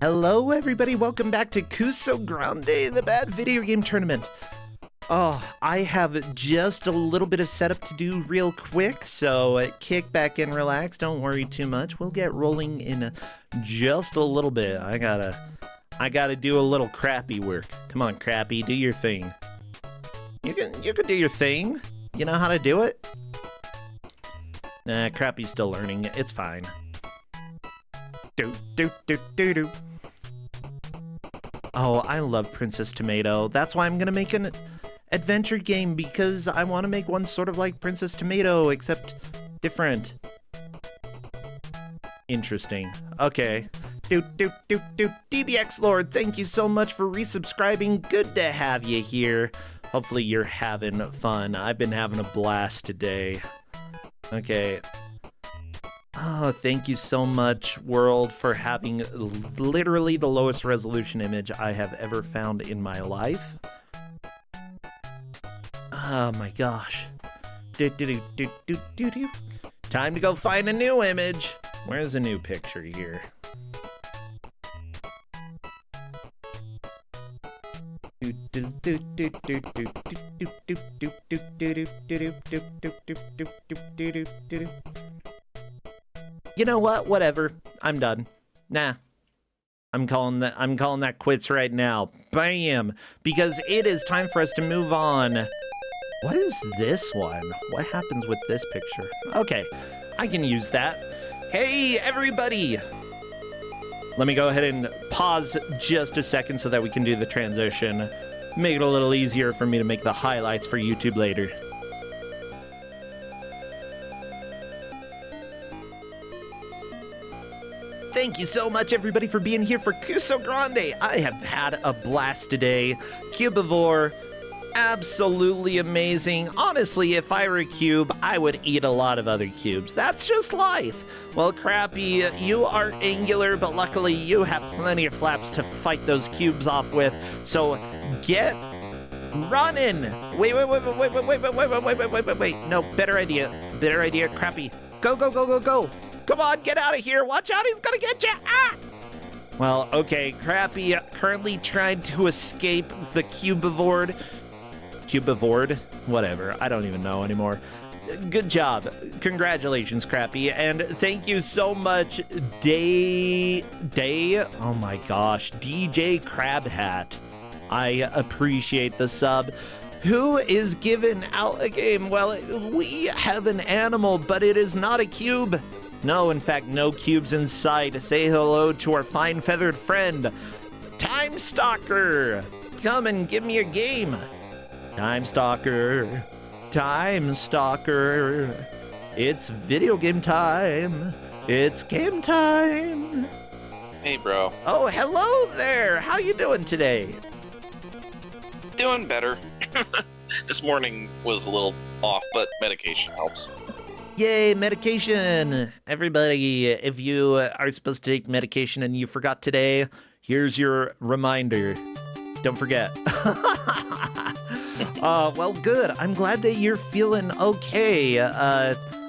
Hello everybody, welcome back to Kusogrand8, the bad video game tournament. Oh, I have just a little bit of setup to do real quick, so kick back and relax, don't worry too much. We'll get rolling in just a little bit. I gotta do a little crappy work. Come on, Crappy, do your thing. You can do your thing. You know how to do it? Nah, Crappy's still learning. It's fine. Do. Oh, I love Princess Tomato. That's why I'm gonna make an adventure game, because I want to make one sort of like Princess Tomato, except different. Interesting. Okay. DBX Lord, thank you so much for resubscribing. Good to have you here. Hopefully you're having fun. I've been having a blast today. Okay. Oh, thank you so much, world, for having literally the lowest resolution image I have ever found in my life. Oh my gosh. Time to go find a new image. Where's a new picture here? You know what? Whatever. I'm done. Nah. I'm calling that quits right now. Bam! Because it is time for us to move on. What is this one? What happens with this picture? Okay, I can use that. Hey, everybody! Let me go ahead and pause just a second so that we can do the transition. Make it a little easier for me to make the highlights for YouTube later. Thank you so much, everybody, for being here for Kusogrand8. I have had a blast today. Cubivore, absolutely amazing. Honestly, if I were a cube, I would eat a lot of other cubes. That's just life. Well, Crappy, you are angular, but luckily you have plenty of flaps to fight those cubes off with. So get running. Wait. No, better idea. Crappy. Go. Come on, get out of here. Watch out, he's gonna get you. Ah! Well, okay, Crappy currently trying to escape the Cubivore. Whatever, I don't even know anymore. Good job. Congratulations, Crappy. And thank you so much, oh my gosh, DJ Crab Hat. I appreciate the sub. Who is giving out a game? Well, we have an animal, but it is not a cube. No, in fact, no cubes in sight. Say hello to our fine feathered friend, Time Stalker. Come and give me a game. Time Stalker. It's video game time. It's game time. Hey, bro. Oh, hello there. How you doing today? Doing better. This morning was a little off, but medication helps. Yay, medication! Everybody, if you are supposed to take medication and you forgot today, here's your reminder. Don't forget. Well, good. I'm glad that you're feeling okay.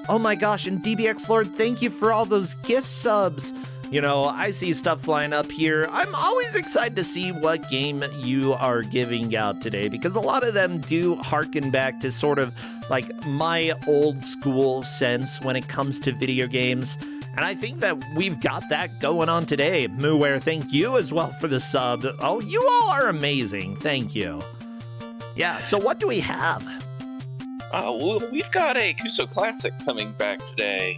Oh my gosh, and DBX Lord, thank you for all those gift subs. You know, I see stuff flying up here. I'm always excited to see what game you are giving out today, because a lot of them do harken back to sort of like my old school sense when it comes to video games. And I think that we've got that going on today. Mooware, thank you as well for the sub. Oh, you all are amazing. Thank you. Yeah, so what do we have? Well, we've got a Kuso Classic coming back today.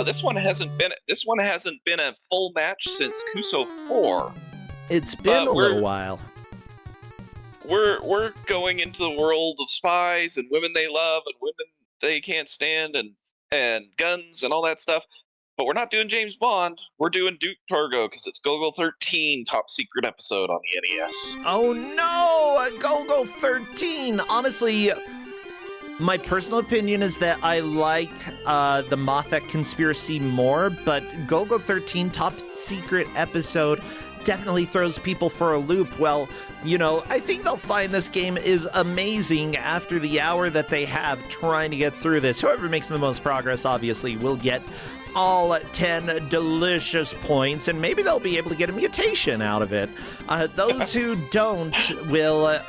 This one hasn't been a full match since Kuso 4. It's been a little while. We're going into the world of spies and women they love and women they can't stand and guns and all that stuff. But we're not doing James Bond. We're doing Duke Torgo because it's Golgo 13 top secret episode on the NES. Oh no, Golgo 13. Honestly, my personal opinion is that I like the Moffat Conspiracy more, but Golgo 13 top secret episode definitely throws people for a loop. Well, you know, I think they'll find this game is amazing after the hour that they have trying to get through this. Whoever makes the most progress, obviously, will get all 10 delicious points, and maybe they'll be able to get a mutation out of it. Those who don't will,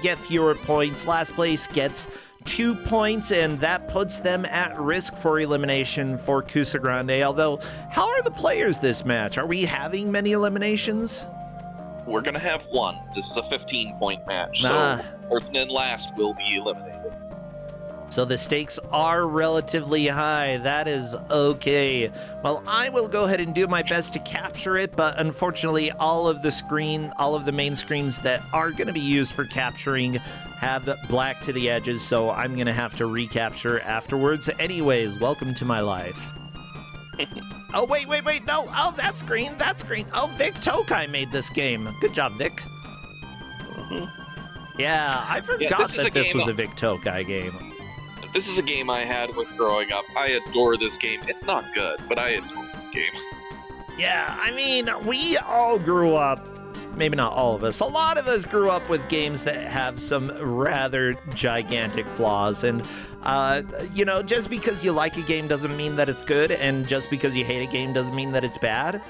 get fewer points. Last place gets 2 points, and that puts them at risk for elimination for Kusogrand8. Although, how are the players this match? Are we having many eliminations? We're going to have one. This is a 15-point match, so first and last will be eliminated. So the stakes are relatively high. That is okay. Well, I will go ahead and do my best to capture it, but unfortunately, all of the main screens that are going to be used for capturing have black to the edges, so I'm going to have to recapture afterwards. Anyways, welcome to my life. Oh, wait, no. Oh, that's green. Oh, Vic Tokai made this game. Good job, Vic. Yeah, I forgot that this was a Vic Tokai game. This is a game I had when growing up. I adore this game. It's not good, but I adore the game. Yeah, I mean, we all grew up, maybe not all of us, a lot of us grew up with games that have some rather gigantic flaws. And, just because you like a game doesn't mean that it's good, and just because you hate a game doesn't mean that it's bad.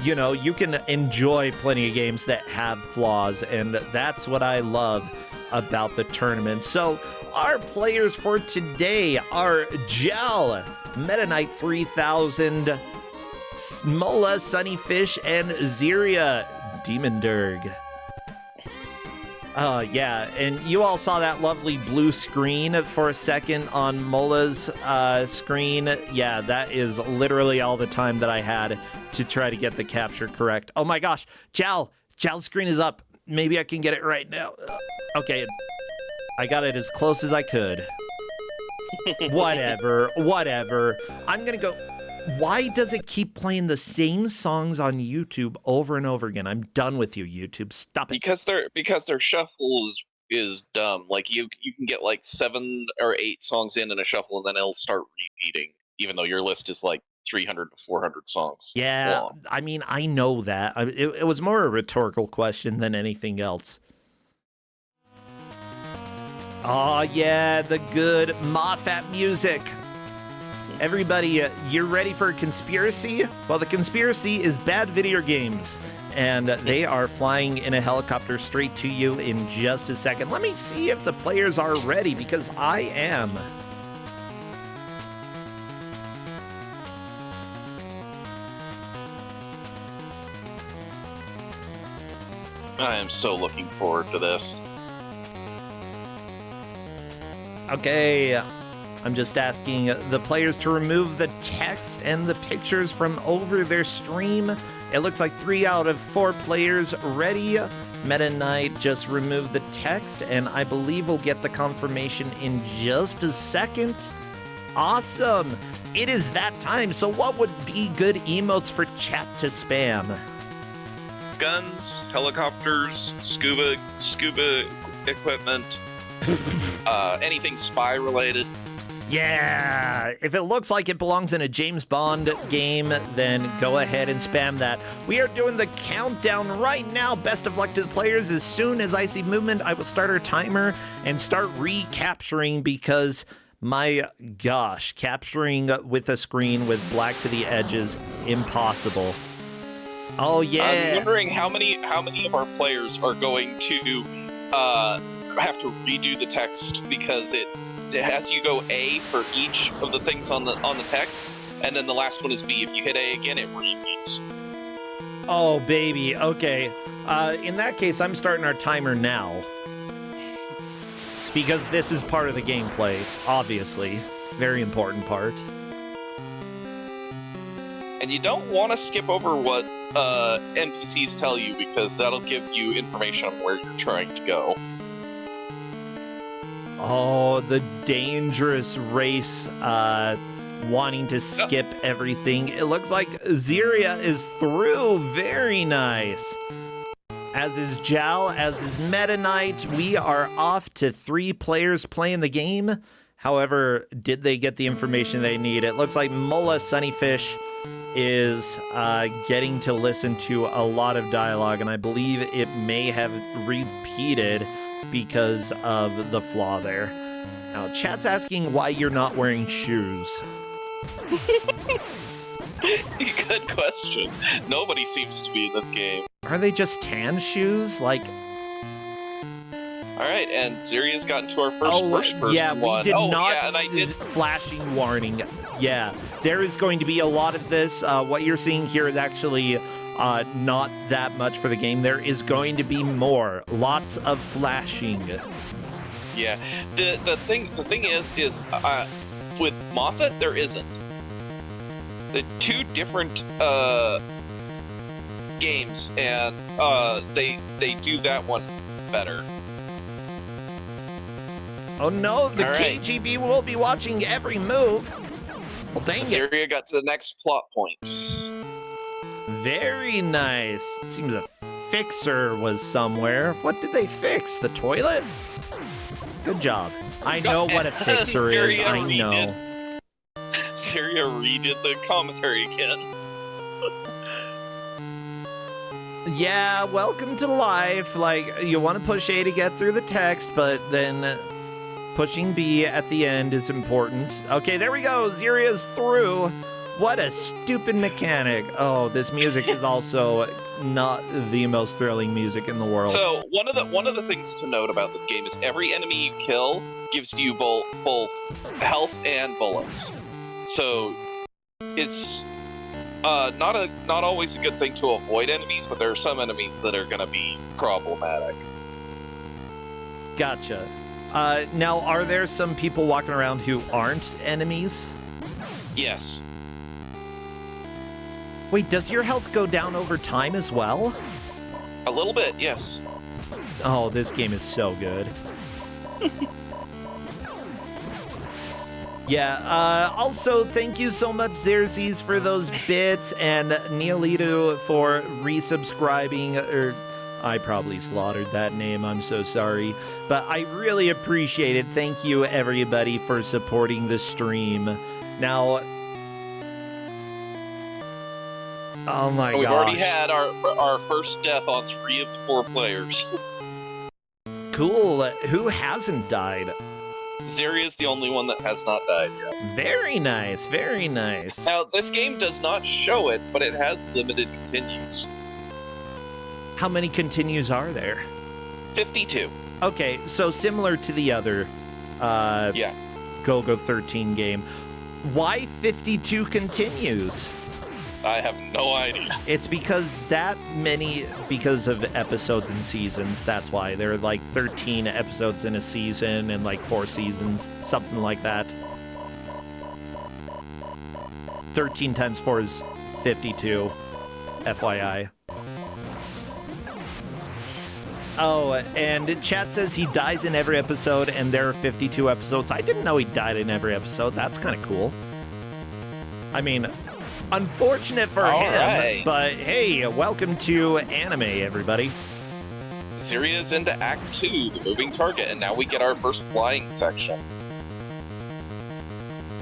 You can enjoy plenty of games that have flaws, and that's what I love about the tournament. So, our players for today are Gel, Meta Knight 3000, Smola, Sunnyfish, and Ziria, Demon Durg. Yeah, and you all saw that lovely blue screen for a second on Mola's screen. Yeah, that is literally all the time that I had to try to get the capture correct. Oh my gosh, Jal's screen is up. Maybe I can get it right now. Okay, I got it as close as I could. Whatever. I'm gonna go. Why does it keep playing the same songs on YouTube over and over again? I'm done with you, YouTube. Stop it. Because their shuffle is dumb. Like you can get like 7 or 8 songs in a shuffle, and then it'll start repeating, even though your list is like 300 to 400 songs. Yeah, long. I mean, I know that. It was more a rhetorical question than anything else. Oh, yeah, the good Moffat music. Everybody, you're ready for a conspiracy? Well, the conspiracy is bad video games, and they are flying in a helicopter straight to you in just a second. Let me see if the players are ready, because I am. I am so looking forward to this. Okay, I'm just asking the players to remove the text and the pictures from over their stream. It looks like 3 out of 4 players ready. Meta Knight just removed the text, and I believe we'll get the confirmation in just a second. Awesome! It is that time, so what would be good emotes for chat to spam? Guns, helicopters, scuba equipment, anything spy related. Yeah, if it looks like it belongs in a James Bond game, then go ahead and spam that. We are doing the countdown right now. Best of luck to the players. As soon as I see movement, I will start our timer and start recapturing, because my gosh, capturing with a screen with black to the edges, impossible. Oh yeah. I'm wondering how many of our players are going to have to redo the text, because it has you go A for each of the things on the text, and then the last one is B. If you hit A again, it repeats. Oh baby, okay. In that case, I'm starting our timer now, because this is part of the gameplay, obviously. Very important part. And you don't want to skip over what NPCs tell you, because that'll give you information on where you're trying to go. Oh, the dangerous race, wanting to skip everything. It looks like Ziria is through. Very nice. As is Jal, as is Meta Knight. We are off to 3 players playing the game. However, did they get the information they need? It looks like Mola Sunnyfish is getting to listen to a lot of dialogue, and I believe it may have repeated because of the flaw there. Now, chat's asking why you're not wearing shoes. Good question. Nobody seems to be in this game. Are they just tan shoes? Like, all right, and Zeria's gotten to our first person yeah, one. we did not and I did. flashing warning. Yeah, there is going to be a lot of this. What you're seeing here is actually not that much for the game. There is going to be more. Lots of flashing. Yeah, the thing is with Mothra there isn't. The two different games, and they do that one better. Oh no, the right. KGB will be watching every move. Well, dang it. Zeria got to the next plot point. Very nice. It seems a fixer was somewhere. What did they fix? The toilet? Good job. I know what a fixer is. I know. Zeria redid the commentary again. Yeah, welcome to life. Like, you want to push A to get through the text, but then pushing B at the end is important. Okay, there we go. Zeria's through. What a stupid mechanic. Oh, this music is also not the most thrilling music in the world. So one of the things to note about this game is every enemy you kill gives you both health and bullets. So it's not always a good thing to avoid enemies, but there are some enemies that are going to be problematic. Gotcha. Now, are there some people walking around who aren't enemies? Yes. Wait, does your health go down over time as well? A little bit, yes. Oh, this game is so good. Yeah, also, thank you so much, Xerxes, for those bits, and Neolito for resubscribing, I probably slaughtered that name, I'm so sorry. But I really appreciate it. Thank you, everybody, for supporting the stream. Now, oh my gosh. We've already had our first death on 3 of the 4 players. Cool. Who hasn't died? Zeria is the only one that has not died yet. Very nice, very nice. Now, this game does not show it, but it has limited continues. How many continues are there? 52. Okay, so similar to the other Golgo 13 game. Why 52 continues? I have no idea. It's because because of episodes and seasons. That's why. There are like 13 episodes in a season and like 4 seasons, something like that. 13 times 4 is 52, FYI. Oh, and chat says he dies in every episode, and there are 52 episodes. I didn't know he died in every episode. That's kind of cool. I mean, unfortunate for him, but hey, welcome to anime, everybody. Zeria's into Act 2, the moving target, and now we get our first flying section.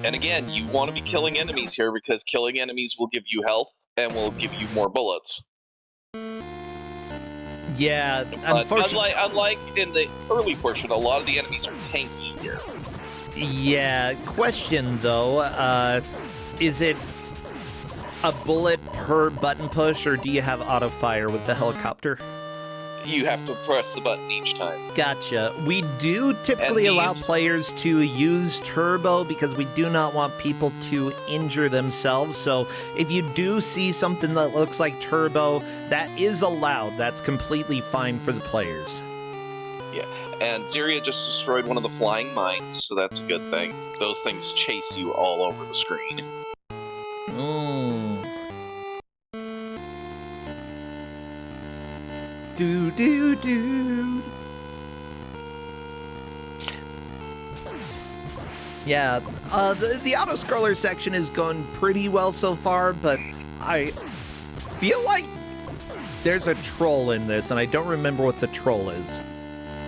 And again, you want to be killing enemies here because killing enemies will give you health and will give you more bullets. Yeah, unfortunately, unlike in the early portion, a lot of the enemies are tanky here. Yeah, question though, is it a bullet per button push, or do you have auto fire with the helicopter? You have to press the button each time. Gotcha. We do typically allow players to use turbo because we do not want people to injure themselves. So if you do see something that looks like turbo, that is allowed. That's completely fine for the players. Yeah, and Zeria just destroyed one of the flying mines, so that's a good thing. Those things chase you all over the screen. Yeah, the auto-scroller section is going pretty well so far, but I feel like there's a troll in this, and I don't remember what the troll is.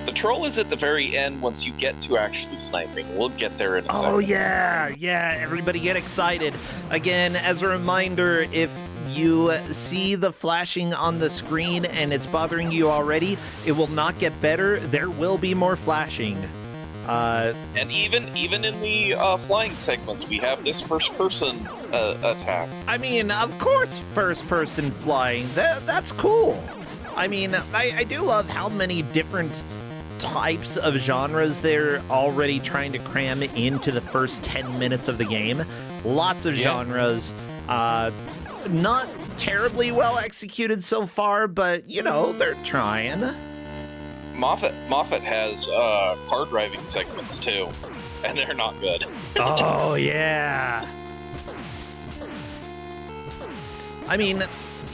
The troll is at the very end once you get to actually sniping. We'll get there in a second. Oh, yeah, everybody get excited. Again, as a reminder, if you see the flashing on the screen and it's bothering you already, it will not get better. There will be more flashing. And even in the flying segments, we have this first-person attack. I mean, of course, first-person flying. That's cool. I mean, I do love how many different types of genres they're already trying to cram into the first 10 minutes of the game. Lots of genres. Not terribly well executed so far, but, you know, they're trying. Moffat has car driving segments too, and they're not good. Oh, yeah. I mean,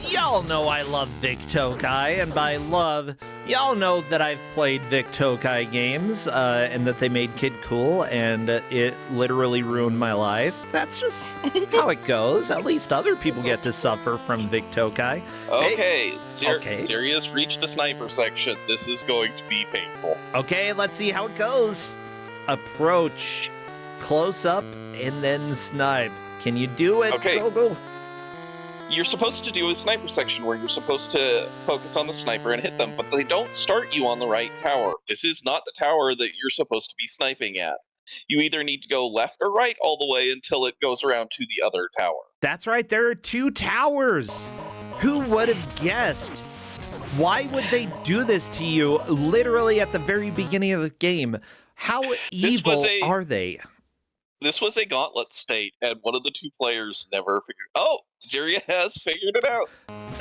y'all know I love Vic Tokai, and by love, y'all know that I've played Vic Tokai games, and that they made Kid cool, and it literally ruined my life. That's just how it goes. At least other people get to suffer from Vic Tokai. Okay, Ziria's reached the sniper section. This is going to be painful. Okay, let's see how it goes. Approach, close up, and then snipe. Can you do it, Okay. Golgo? You're supposed to do a sniper section where you're supposed to focus on the sniper and hit them, but they don't start you on the right tower. This is not the tower that you're supposed to be sniping at. You either need to go left or right all the way until it goes around to the other tower. That's right, there are 2 towers. Who would have guessed? Why would they do this to you literally at the very beginning of the game? How evil are they? This was a gauntlet state, and one of the 2 players never figured. Oh, Ziria has figured it out.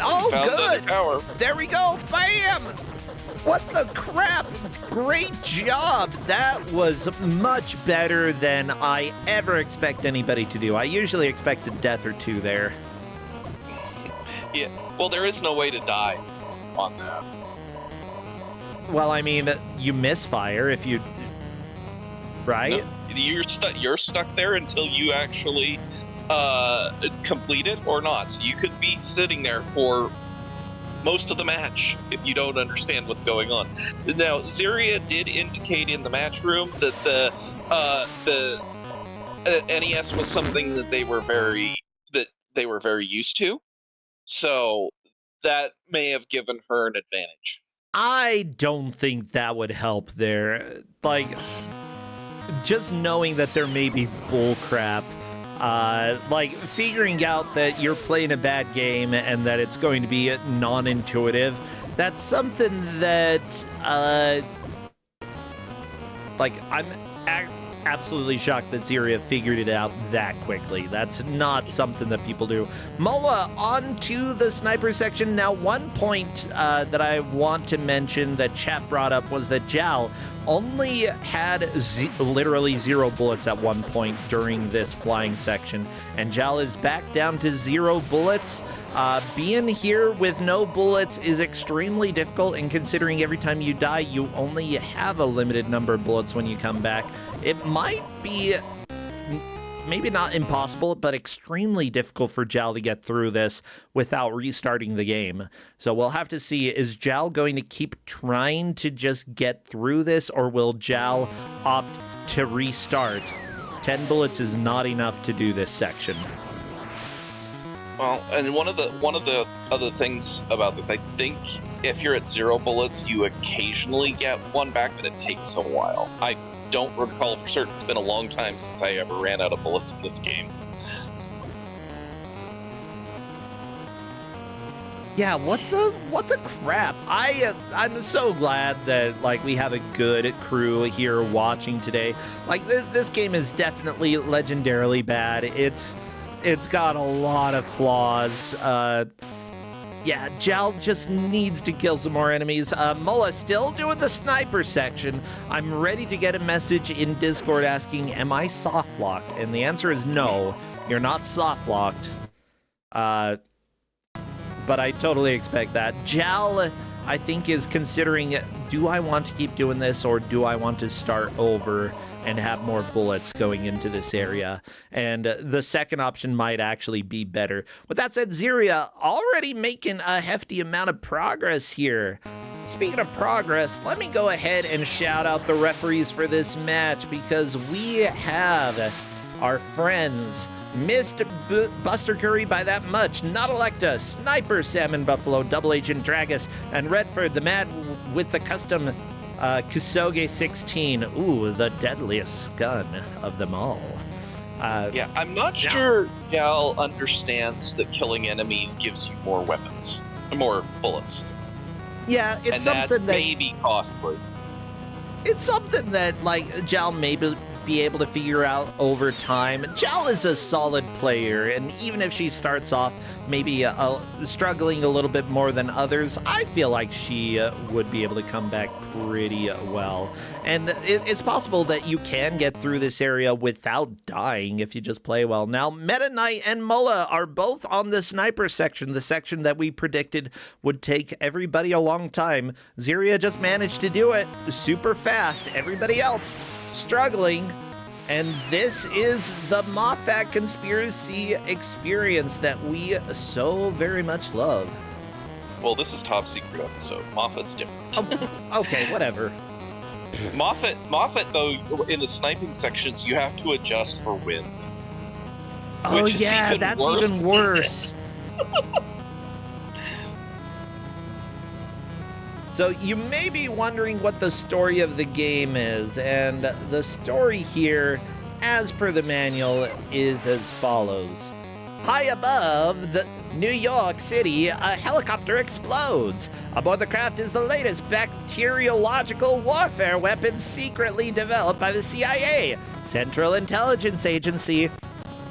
Oh, Found good. the tower. There we go. Bam! What the crap? Great job. That was much better than I ever expect anybody to do. I usually expect a death or 2 there. Yeah. Well, there is no way to die on that. Well, I mean, you misfire if you... Right? No, you're stuck there until you actually complete it or not. So you could be sitting there for most of the match if you don't understand what's going on. Now, Ziria did indicate in the match room that the NES was something that they were very used to. So that may have given her an advantage. I don't think that would help there. Like, just knowing that there may be bullcrap, like figuring out that you're playing a bad game and that it's going to be non-intuitive, that's something that, like, I'm absolutely shocked that Ziria figured it out that quickly. That's not something that people do. Mola, on to the sniper section. Now, one point that I want to mention that chat brought up was that Jal only had literally 0 bullets at one point during this flying section, and Jal is back down to 0 bullets. Being here with no bullets is extremely difficult, and considering every time you die, you only have a limited number of bullets when you come back. It might be, maybe not impossible, but extremely difficult for Jal to get through this without restarting the game. So we'll have to see, is Jal going to keep trying to just get through this, or will Jal opt to restart? 10 bullets is not enough to do this section. Well, and one of the other things about this, I think if you're at 0 bullets, you occasionally get one back, but it takes a while. I don't recall for certain. It's been a long time since I ever ran out of bullets in this game. Yeah, what the crap? I'm so glad that, like, we have a good crew here watching today. Like, this game is definitely legendarily bad. It's got a lot of flaws. Yeah, Jal just needs to kill some more enemies. Mola still doing the sniper section. I'm ready to get a message in Discord asking, am I soft-locked? And the answer is no, you're not soft-locked. But I totally expect that. Jal, I think, is considering, do I want to keep doing this, or do I want to start over and have more bullets going into this area? And the second option might actually be better. With that said, Ziria already making a hefty amount of progress here. Speaking of progress, let me go ahead and shout out the referees for this match, because we have our friends Missed Buster Curry by that much, Not Electa, Sniper Salmon Buffalo, Double Agent Dragus, and Redford, the man with the custom Kusogrand8. Ooh, the deadliest gun of them all. Yeah, I'm not sure Gal understands that killing enemies gives you more weapons, more bullets. Yeah, it's and something that may be costly. It's something that, like, Jal may be able to figure out over time. Jal is a solid player, and even if she starts off maybe struggling a little bit more than others, I feel like she would be able to come back pretty well. And it's possible that you can get through this area without dying if you just play well. Now, Meta Knight and Mola are both on the sniper section, the section that we predicted would take everybody a long time. Ziria just managed to do it super fast. Everybody else struggling. And this is the Moffat conspiracy experience that we so very much love. Well, this is top secret episode. Moffat's different. Okay, whatever. Moffat, though, in the sniping sections, you have to adjust for wind. Oh yeah, that's even worse. So you may be wondering what the story of the game is, and the story here, as per the manual, is as follows. High above the New York City, a helicopter explodes. Aboard the craft is the latest bacteriological warfare weapon secretly developed by the CIA, Central Intelligence Agency.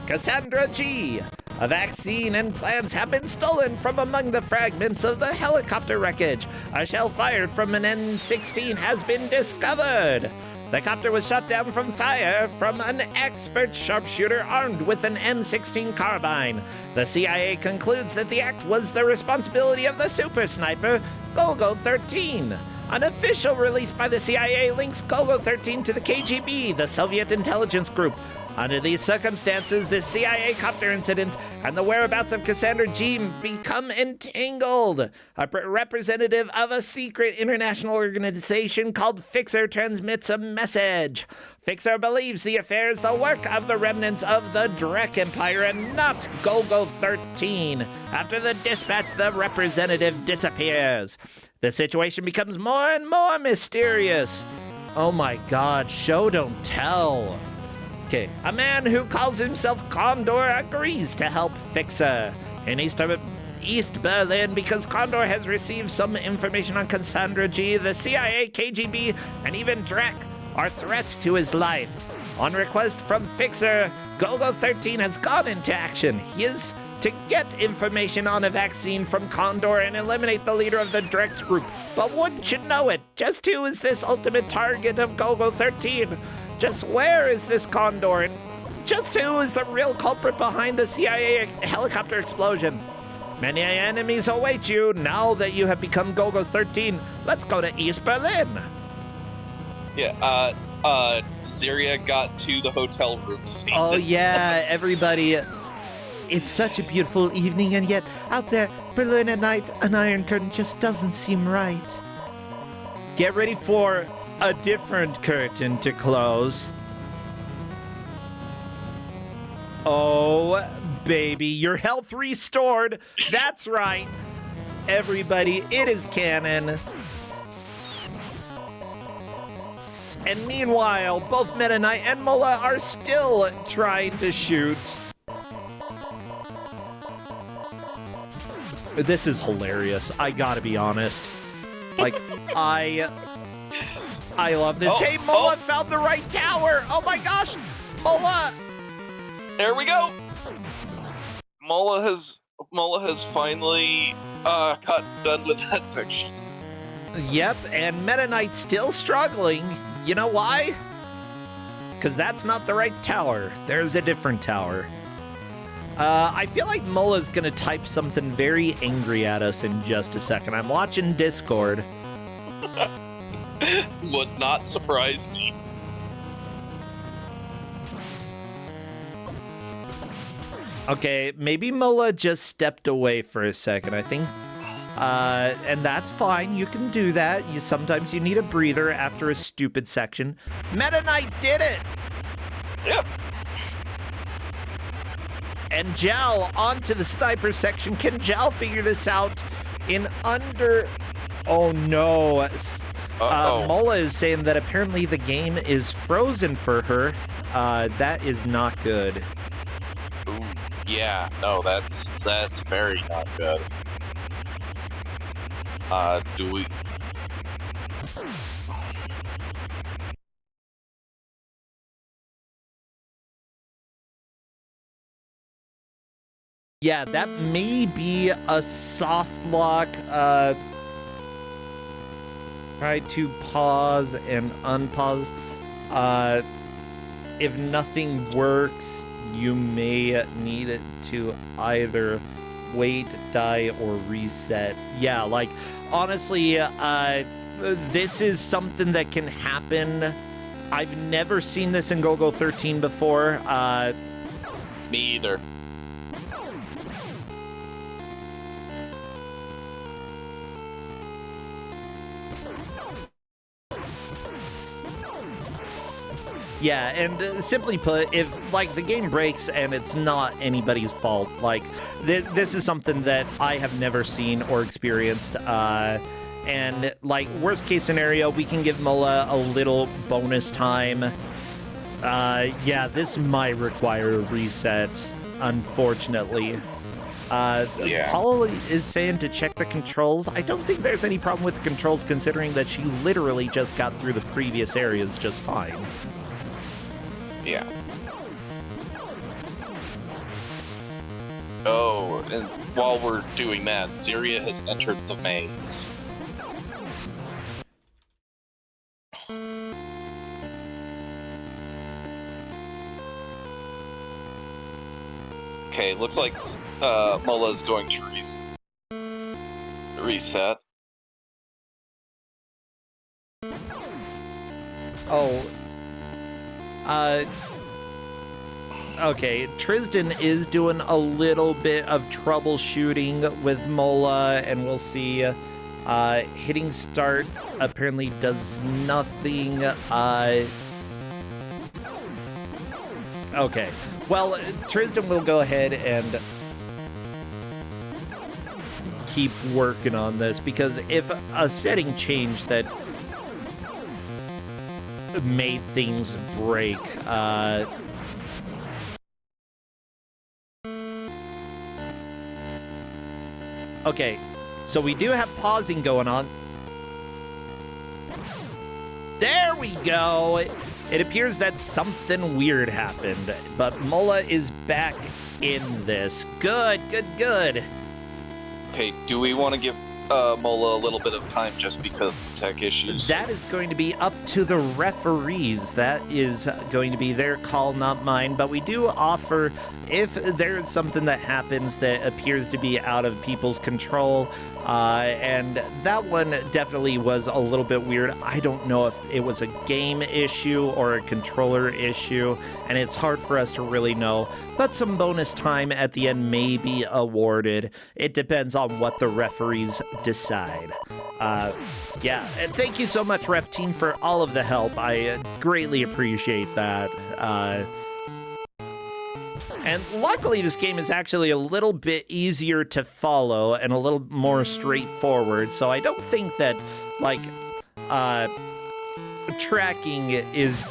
Cassandra G. A vaccine and plans have been stolen from among the fragments of the helicopter wreckage. A shell fired from an N-16 has been discovered. The copter was shot down from fire from an expert sharpshooter armed with an M16 carbine. The CIA concludes that the act was the responsibility of the super sniper, Golgo-13. An official release by the CIA links Golgo-13 to the KGB, the Soviet intelligence group. Under these circumstances, the CIA copter incident and the whereabouts of Cassandra G become entangled. A representative of a secret international organization called Fixer transmits a message. Fixer believes the affair is the work of the remnants of the Drek Empire and not Golgo-13. After the dispatch, the representative disappears. The situation becomes more and more mysterious. Oh my god, show don't tell. Okay, a man who calls himself Condor agrees to help Fixer in East Berlin because Condor has received some information on Cassandra G. The CIA, KGB, and even Drek are threats to his life. On request from Fixer, Golgo-13 has gone into action. He is to get information on a vaccine from Condor and eliminate the leader of the Drek group. But wouldn't you know it, just who is this ultimate target of Golgo-13? Just where is this Condor? And just who is the real culprit behind the CIA helicopter explosion? Many enemies await you now that you have become Golgo-13. Let's go to East Berlin. Yeah, Ziria got to the hotel room to see this. Yeah, everybody. It's such a beautiful evening, and yet out there, Berlin at night, an Iron Curtain just doesn't seem right. Get ready for a different curtain to close. Oh, baby, your health restored. That's right. Everybody, it is canon. And meanwhile, both Meta Knight and Mola are still trying to shoot. This is hilarious. I gotta be honest. Like, I love this. Hey, Mola found the right tower. Oh my gosh, Mola. There we go. Mola has finally got done with that section. Yep, and Meta Knight's still struggling. You know why? Because that's not the right tower. There's a different tower. I feel like Mola's gonna type something very angry at us in just a second. I'm watching Discord. Would not surprise me. Okay, maybe Mola just stepped away for a second, I think. And that's fine. You can do that. Sometimes you need a breather after a stupid section. Meta Knight did it! Yep. And Jal onto the sniper section. Can Jal figure this out in under... Oh no. Mola is saying that apparently the game is frozen for her. That is not good. Ooh, yeah, no, that's very not good. Do we... Yeah, that may be a soft lock. Try to pause and unpause. If nothing works, you may need it to either wait, die, or reset. Yeah, like, honestly, this is something that can happen. I've never seen this in Golgo 13 before. Me either. Yeah, and simply put, if, like, the game breaks and it's not anybody's fault, like, this is something that I have never seen or experienced, and, like, worst case scenario, we can give Mola a little bonus time. Yeah, this might require a reset, unfortunately. Yeah. Paul is saying to check the controls. I don't think there's any problem with the controls, considering that she literally just got through the previous areas just fine. Yeah. Oh, and while we're doing that, Ziria has entered the maze. Okay, looks like Mola is going to reset. Oh. Okay, Tristan is doing a little bit of troubleshooting with Mola, and we'll see. Hitting start apparently does nothing. Okay, well, Tristan will go ahead and keep working on this, because if a setting changed that made things break, okay, so we do have pausing going on. There we go. It appears that something weird happened, but Mola is back in this. Good, good, good. Okay, do we want to give Mola a little bit of time just because of tech issues? That is going to be up to the referees. That is going to be their call, not mine. But we do offer, if there's something that happens that appears to be out of people's control, and that one definitely was a little bit weird. I don't know if it was a game issue or a controller issue, and it's hard for us to really know. But some bonus time at the end may be awarded. It depends on what the referees decide. Yeah, and thank you so much, Ref Team, for all of the help. I greatly appreciate that. And luckily, this game is actually a little bit easier to follow and a little more straightforward, so I don't think that, like, tracking is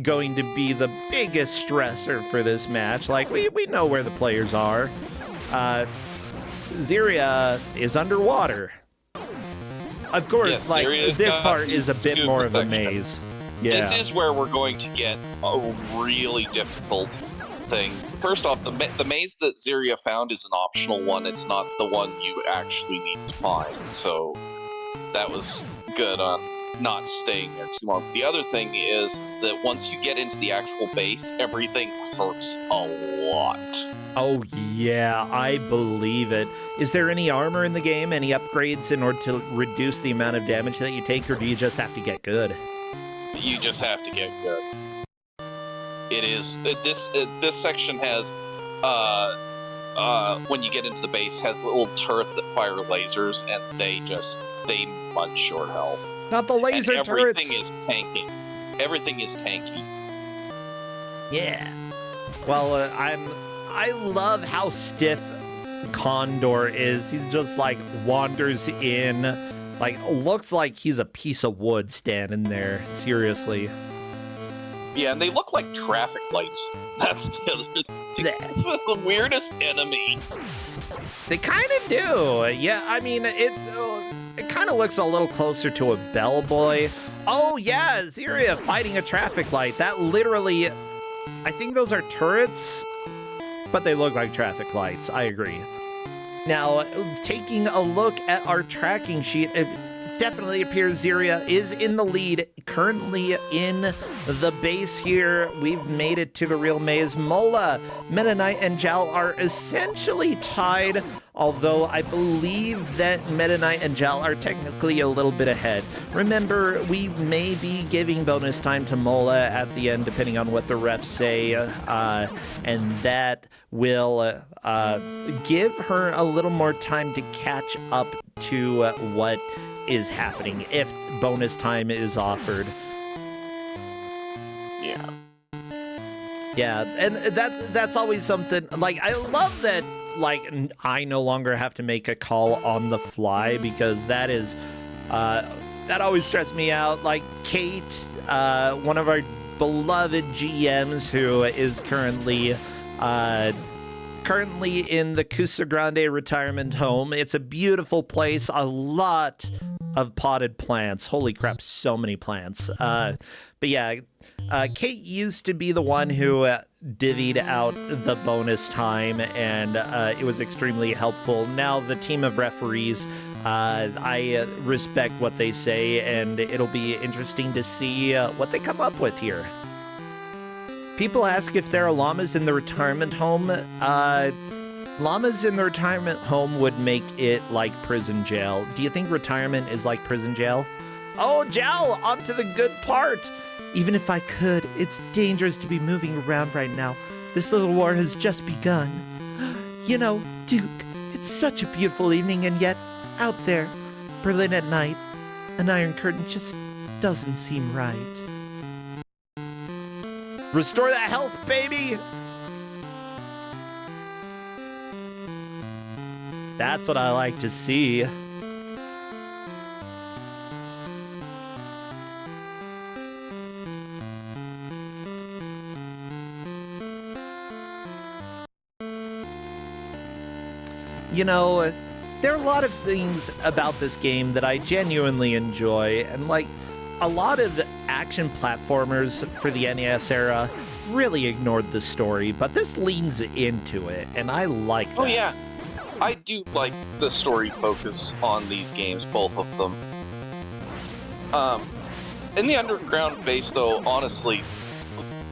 going to be the biggest stressor for this match. Like, we know where the players are. Ziria is underwater. Of course, yes, like, Ziria's this got part is a bit more of a section. maze. Yeah. This is where we're going to get a really difficult thing. First off, the maze that Ziria found is an optional one. It's not the one you actually need to find. So that was good on not staying there too long. The other thing is that once you get into the actual base, everything hurts a lot. Oh yeah, I believe it. Is there any armor in the game, any upgrades in order to reduce the amount of damage that you take, or do you just have to get good? You just have to get good. It is this section has when you get into the base has little turrets that fire lasers, and they munch your health. Not the laser and turrets. Everything is tanky. Everything is tanky. Yeah. Well, I love how stiff Condor is. He's just like wanders in, Like, looks like he's a piece of wood standing there. Seriously. Yeah, and they look like traffic lights. That's the weirdest enemy. They kind of do. Yeah, I mean, it kind of looks a little closer to a bellboy. Oh, yeah, Ziria fighting a traffic light. That literally, I think those are turrets, but they look like traffic lights. I agree. Now, taking a look at our tracking sheet, it definitely appears Ziria is in the lead, currently in the base here. We've made it to the real maze. Mola, Meta Knight, and Jal are essentially tied, although I believe that Meta Knight and Jal are technically a little bit ahead. Remember, we may be giving bonus time to Mola at the end, depending on what the refs say, and that will give her a little more time to catch up to what is happening if bonus time is offered. Yeah, and that's always something. Like, I love that, like, I no longer have to make a call on the fly, because that is that always stressed me out. Like, Kate, one of our beloved GMs, who is currently in the Kusogrand8 retirement home. It's a beautiful place, a lot of potted plants. Holy crap, so many plants. But yeah, Kate used to be the one who divvied out the bonus time, and it was extremely helpful. Now the team of referees, I respect what they say, and it'll be interesting to see what they come up with here. People ask if there are llamas in the retirement home. Llamas in the retirement home would make it like prison jail. Do you think retirement is like prison jail? Oh, Jal, on to the good part. Even if I could, it's dangerous to be moving around right now. This little war has just begun. You know, Duke, it's such a beautiful evening, and yet, out there, Berlin at night, an Iron Curtain just doesn't seem right. Restore that health, baby! That's what I like to see. You know, there are a lot of things about this game that I genuinely enjoy, and like, a lot of action platformers for the NES era really ignored the story, but this leans into it, and I like that. Oh yeah, I do like the story focus on these games, both of them. In the underground base, though, honestly,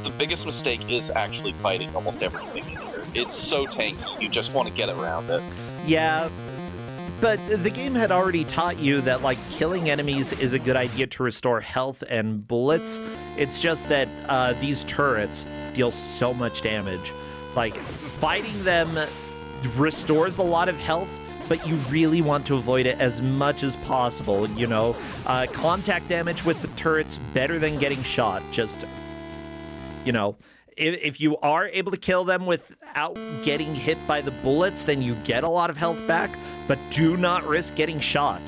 the biggest mistake is actually fighting almost everything in here. It's so tanky, you just want to get around it. Yeah, but the game had already taught you that, like, killing enemies is a good idea to restore health and bullets. It's just that these turrets deal so much damage. Like, fighting them restores a lot of health, but you really want to avoid it as much as possible, you know? Contact damage with the turrets, better than getting shot. Just, you know, if you are able to kill them without getting hit by the bullets, then you get a lot of health back, but do not risk getting shot.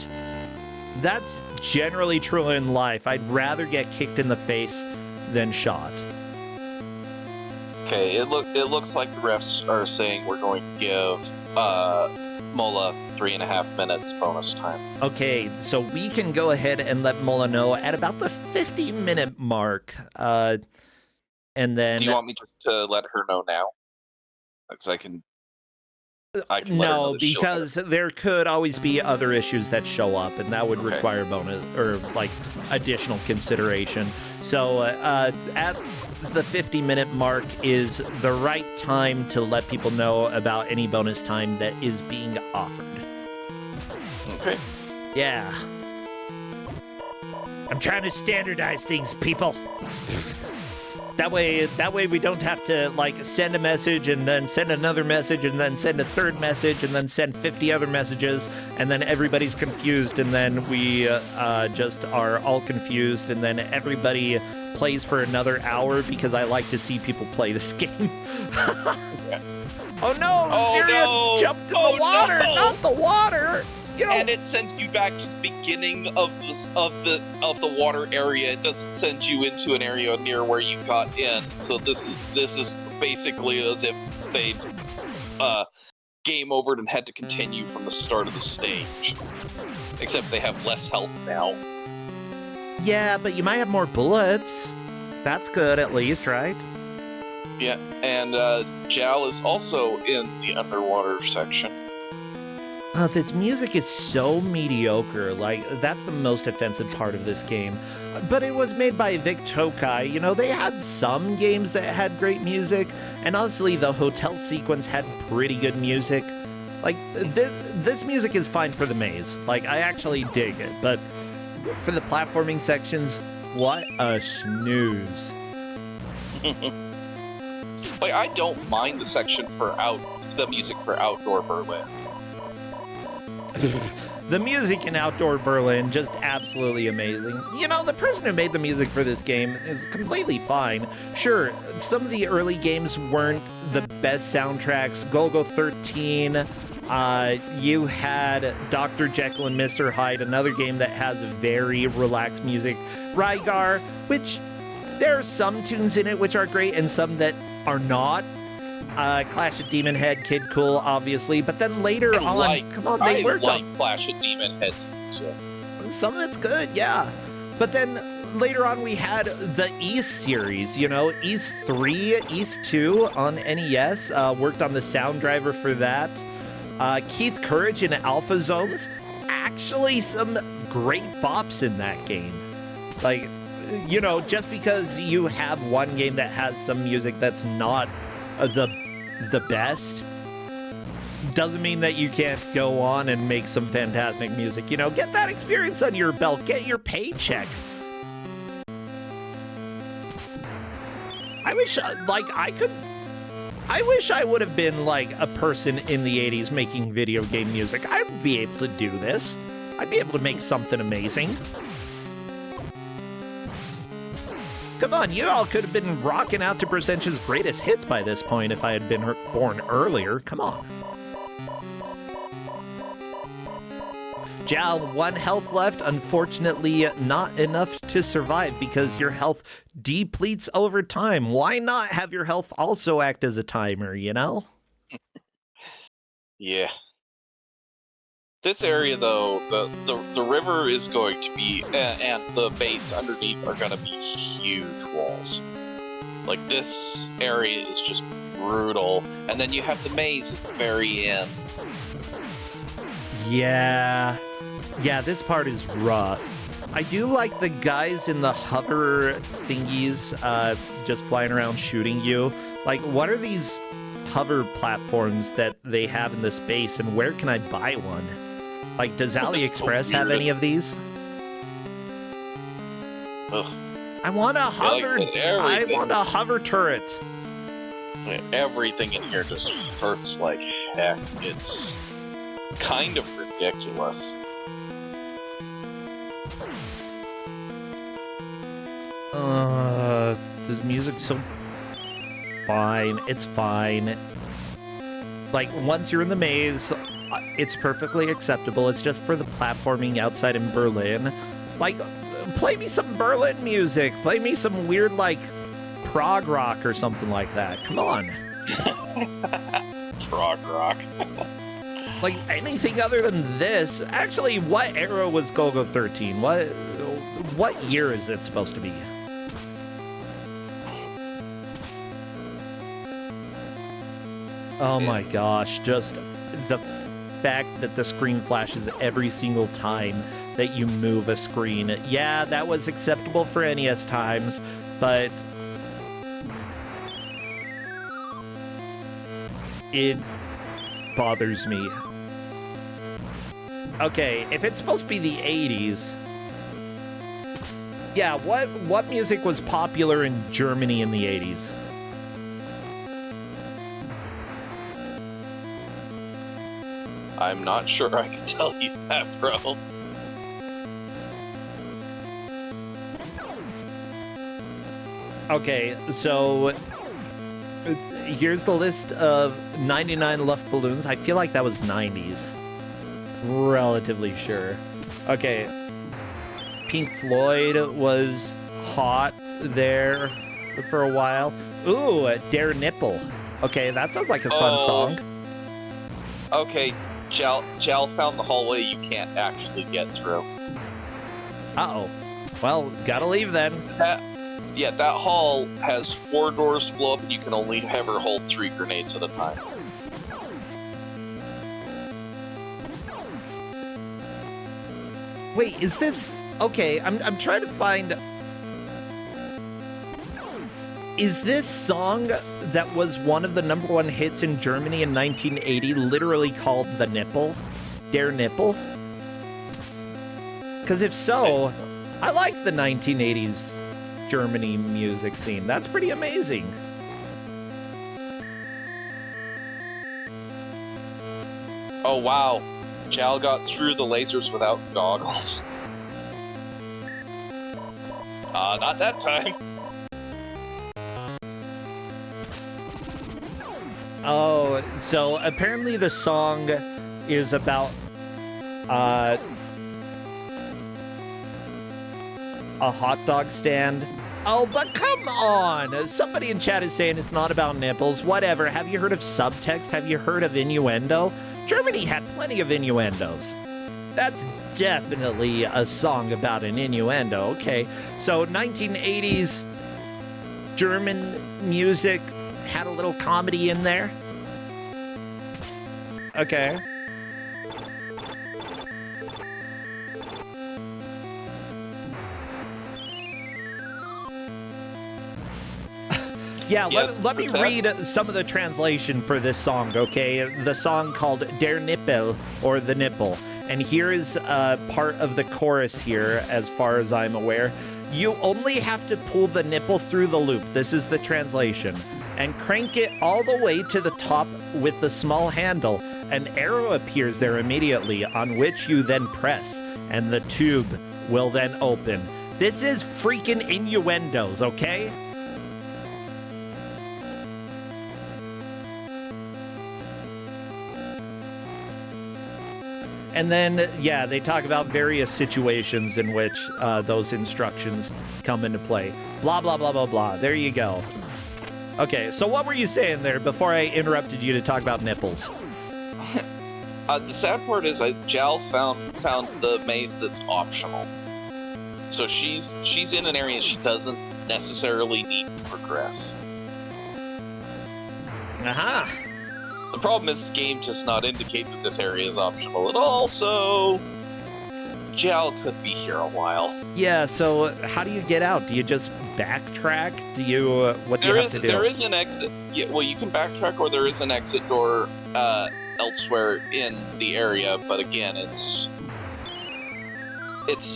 That's generally true in life. I'd rather get kicked in the face than shot. Okay, it looks like the refs are saying we're going to give Mola 3.5 minutes bonus time. Okay, so we can go ahead and let Mola know at about the 50-minute mark. And then... Do you want me just to let her know now? Because I can let her know no, that she'll because there could always be other issues that show up, and that would require bonus or like additional consideration. So at the 50-minute mark is the right time to let people know about any bonus time that is being offered. Okay. Yeah. I'm trying to standardize things, people. That way we don't have to, like, send a message and then send another message and then send a third message and then send 50 other messages, and then everybody's confused, and then we just are all confused, and then everybody plays for another hour because I like to see people play this game. Oh no! Oh Syria no! jumped in the water! No! Not the water! You know, and it sends you back to the beginning of the water area. It doesn't send you into an area near where you got in. So this is basically as if they game overed and had to continue from the start of the stage. Except they have less health now. yeah, but you might have more bullets. That's good, at least, right? Yeah, and Jal is also in the underwater section. This music is so mediocre. Like, that's the most offensive part of this game. But it was made by Vic Tokai. You know, they had some games that had great music, and honestly, the hotel sequence had pretty good music. Like, this music is fine for the maze. Like, I actually dig it, but for the platforming sections, what a snooze. Like, I don't mind the section for the music for Outdoor Berlin. The music in Outdoor Berlin, just absolutely amazing. You know, the person who made the music for this game is completely fine. Sure, some of the early games weren't the best soundtracks. Golgo 13, you had Dr. Jekyll and Mr. Hyde, another game that has very relaxed music. Rygar, which there are some tunes in it which are great and some that are not. Clash of Demon Head, Kid Cool, obviously, but then later come on, they worked on Clash of Demon Heads. So. Some of it's good, yeah. But then later on we had the East series, you know, East 3, East 2 on NES, worked on the sound driver for that. Keith Courage in Alpha Zones, actually some great bops in that game. Like, you know, just because you have one game that has some music that's not the best doesn't mean that you can't go on and make some fantastic music. You know, get that experience under your belt, get your paycheck. I wish I would have been like a person in the 80s making video game music. I'd be able to do this. I'd be able to make something amazing. Come on, you all could have been rocking out to Brzench's greatest hits by this point if I had been born earlier. Come on. Jal, 1 health left. Unfortunately, not enough to survive because your health depletes over time. Why not have your health also act as a timer, you know? Yeah. This area, though, the river is going to be, and the base underneath are going to be huge walls. Like, this area is just brutal. And then you have the maze at the very end. Yeah, this part is rough. I do like the guys in the hover thingies just flying around shooting you. Like, what are these hover platforms that they have in this base, and where can I buy one? Like, does AliExpress have any of these? Ugh. I want a hover. I want a hover turret. Everything in here just hurts like heck. It's kind of ridiculous. This music's so fine. It's fine. Like, once you're in the maze, it's perfectly acceptable. It's just for the platforming outside in Berlin. Like, play me some Berlin music. Play me some weird, like, prog rock or something like that. Come on. Prog rock. Like, anything other than this. Actually, what era was Golgo 13? What year is it supposed to be? Oh my gosh, just the fact that the screen flashes every single time that you move a screen. Yeah, that was acceptable for NES times, but it bothers me. Okay, if it's supposed to be the 80s, yeah, what music was popular in Germany in the 80s? I'm not sure I can tell you that, bro. Okay, so here's the list of 99 Luft balloons. I feel like that was 90s. relatively sure. Okay. Pink Floyd was hot there for a while. Ooh, Dare Nipple. Okay, that sounds like a fun song. Okay, Jal found the hallway you can't actually get through. Uh-oh. Well, gotta leave then. That hall has 4 doors to blow up, and you can only ever hold 3 grenades at a time. Wait, is this... Okay, I'm trying to find... Is this song that was one of the #1 hits in Germany in 1980 literally called The Nipple? Dare Nipple? Because if so, I like the 1980s Germany music scene. That's pretty amazing. Oh, wow. Jal got through the lasers without goggles. Not that time. Oh, so apparently the song is about a hot dog stand. Oh, but come on! Somebody in chat is saying it's not about nipples. Whatever. Have you heard of subtext? Have you heard of innuendo? Germany had plenty of innuendos. That's definitely a song about an innuendo. Okay, so 1980s German music had a little comedy in there. Okay. Yeah, let me read some of the translation for this song, okay? The song called Der Nippel, or The Nipple. And here is part of the chorus here, as far as I'm aware. You only have to pull the nipple through the loop. This is the translation. And crank it all the way to the top with the small handle. An arrow appears there immediately, on which you then press, and the tube will then open. This is freaking innuendos, okay? And then, yeah, they talk about various situations in which those instructions come into play. Blah, blah, blah, blah, blah. There you go. Okay, so what were you saying there before I interrupted you to talk about nipples? The sad part is Jal found the maze that's optional. So she's in an area she doesn't necessarily need to progress. Aha! The problem is the game does not indicate that this area is optional at all, so Jal could be here a while. Yeah, so how do you get out? Do you just backtrack? What do you have to do? There is an exit. Yeah, well, you can backtrack, or there is an exit door elsewhere in the area, but again, it's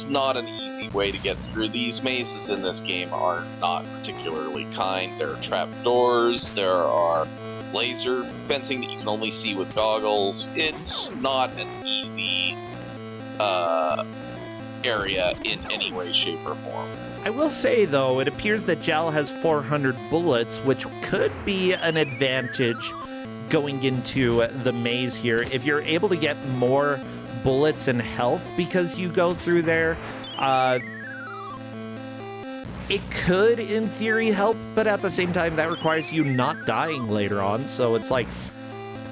not an easy way to get through. These mazes in this game are not particularly kind. There are trap doors, there are laser fencing that you can only see with goggles. It's not an easy area in any way, shape, or form. I will say, though, it appears that Jal has 400 bullets, which could be an advantage going into the maze here. If you're able to get more bullets and health because you go through there, it could, in theory, help, but at the same time, that requires you not dying later on, so it's like,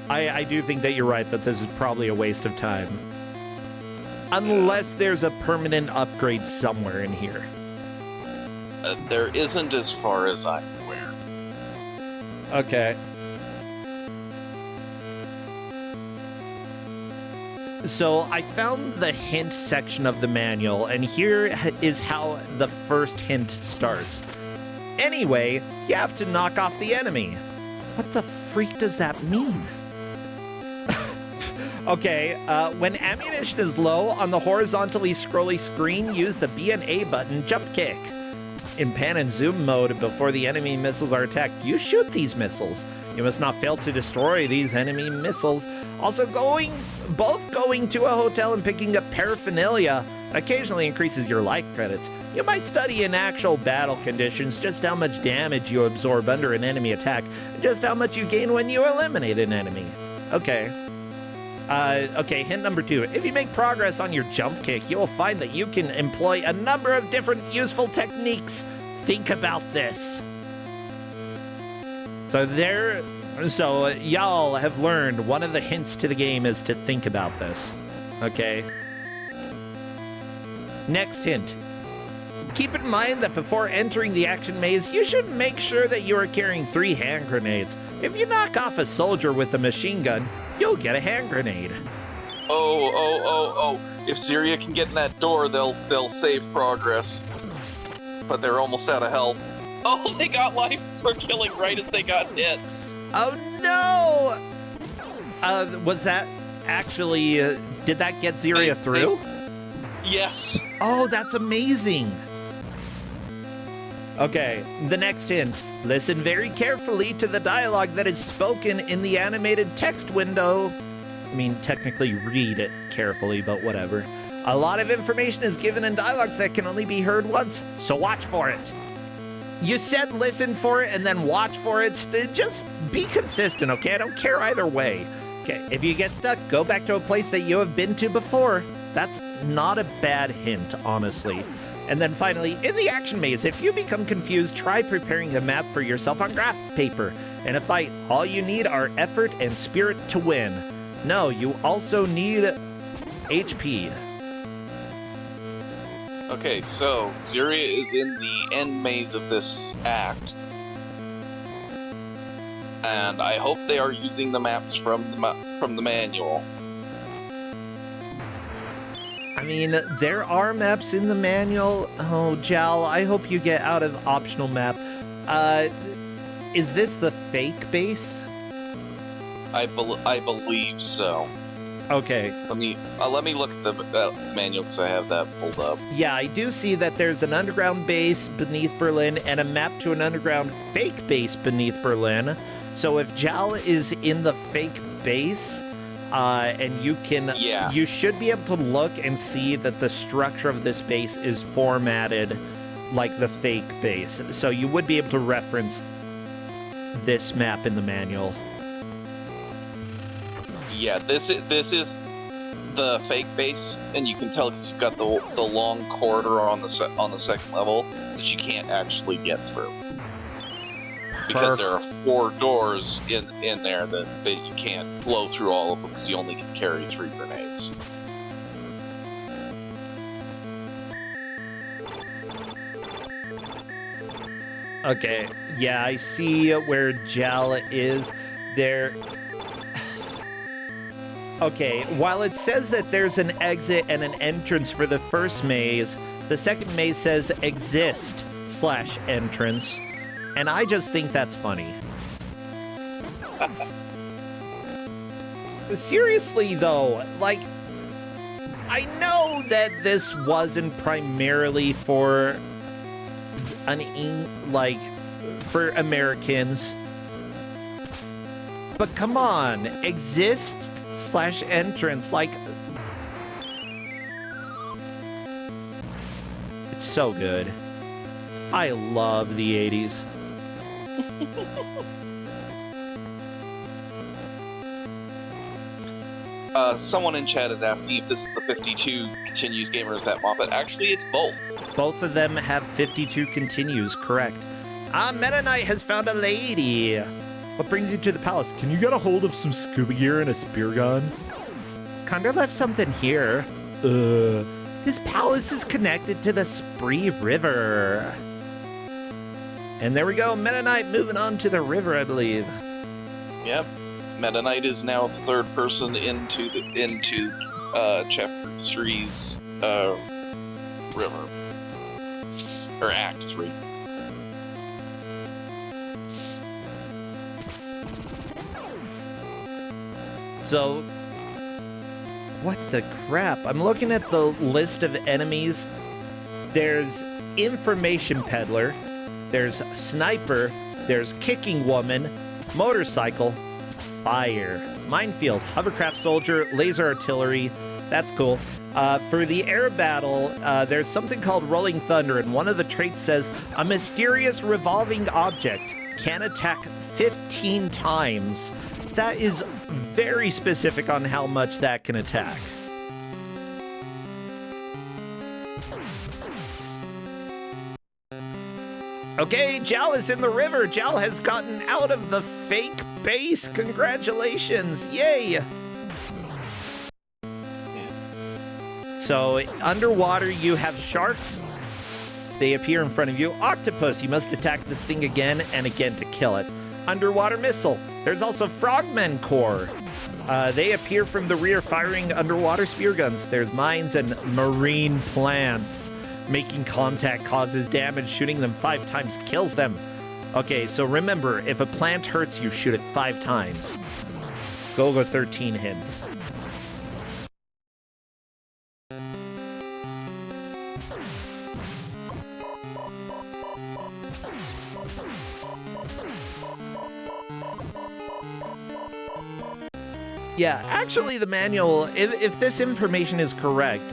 I do think that you're right, that this is probably a waste of time. Unless there's a permanent upgrade somewhere in here. There isn't, as far as I'm aware. Okay. So I found the hint section of the manual, and here is how the first hint starts. Anyway, you have to knock off the enemy. What the freak does that mean? Okay, when ammunition is low on the horizontally scrolly screen, use the B and A button jump kick. In pan and zoom mode, before the enemy missiles are attacked, you shoot these missiles. You must not fail to destroy these enemy missiles. Also, both going to a hotel and picking up paraphernalia occasionally increases your life credits. You might study in actual battle conditions just how much damage you absorb under an enemy attack, and just how much you gain when you eliminate an enemy. Okay. Okay, hint number 2. If you make progress on your jump kick, you will find that you can employ a number of different useful techniques. Think about this. So y'all have learned one of the hints to the game is to think about this. Okay. Next hint. Keep in mind that before entering the action maze, you should make sure that you are carrying 3 hand grenades. If you knock off a soldier with a machine gun, you'll get a hand grenade. Oh. If Syria can get in that door, they'll save progress. But they're almost out of help. Oh, they got life for killing right as they got hit. Oh, no! Was that actually... did that get Syria through? Yes. Oh, that's amazing. Okay, the next hint. Listen very carefully to the dialogue that is spoken in the animated text window. I mean, technically read it carefully, but whatever. A lot of information is given in dialogues that can only be heard once, so watch for it. You said listen for it and then watch for it. Just be consistent, okay? I don't care either way. Okay, if you get stuck, go back to a place that you have been to before. That's not a bad hint, honestly. And then finally, in the action maze, if you become confused, try preparing a map for yourself on graph paper. In a fight, all you need are effort and spirit to win. No, you also need HP. Okay, so Syria is in the end maze of this act. And I hope they are using the maps from the manual. I mean, there are maps in the manual. Oh, Jal, I hope you get out of optional map. Is this the fake base? I believe so. Okay. Let me look at the manual because I have that pulled up. Yeah, I do see that there's an underground base beneath Berlin and a map to an underground fake base beneath Berlin. So if Jal is in the fake base, and you should be able to look and see that the structure of this base is formatted like the fake base. So you would be able to reference this map in the manual. Yeah, this is the fake base, and you can tell because you've got the long corridor on the second level that you can't actually get through. Because there are 4 doors in there that you can't blow through all of them because you only can carry 3 grenades. Okay, yeah, I see where Jal is. There... Okay, while it says that there's an exit and an entrance for the first maze, the second maze says exist/entrance. And I just think that's funny. Seriously, though, like, I know that this wasn't primarily for for Americans. But come on, exist/entrance, like, it's so good. I love the 80s. Someone in chat is asking if this is the 52 continues game or is that Moffat? Actually, it's both. Both of them have 52 continues, correct. Meta Knight has found a lady. What brings you to the palace? Can you get a hold of some scuba gear and a spear gun? Kinda left something here. This palace is connected to the Spree River. And there we go, Meta Knight moving on to the river, I believe. Yep. Meta Knight is now the 3rd person into Chapter 3's river. Or Act 3. So, what the crap? I'm looking at the list of enemies. There's Information Peddler. There's Sniper, there's Kicking Woman, Motorcycle, Fire, Minefield, Hovercraft Soldier, Laser Artillery. That's cool. For the air battle, there's something called Rolling Thunder, and one of the traits says, a mysterious revolving object can attack 15 times. That is very specific on how much that can attack. Okay, Jal is in the river. Jal has gotten out of the fake base. Congratulations. Yay. So, underwater, you have sharks. They appear in front of you. Octopus, you must attack this thing again and again to kill it. Underwater missile. There's also frogmen core. They appear from the rear firing underwater spear guns. There's mines and marine plants. Making contact causes damage. Shooting them 5 times kills them. Okay, so remember, if a plant hurts you, shoot it 5 times. Golgo 13 hits. Yeah, actually the manual, if this information is correct,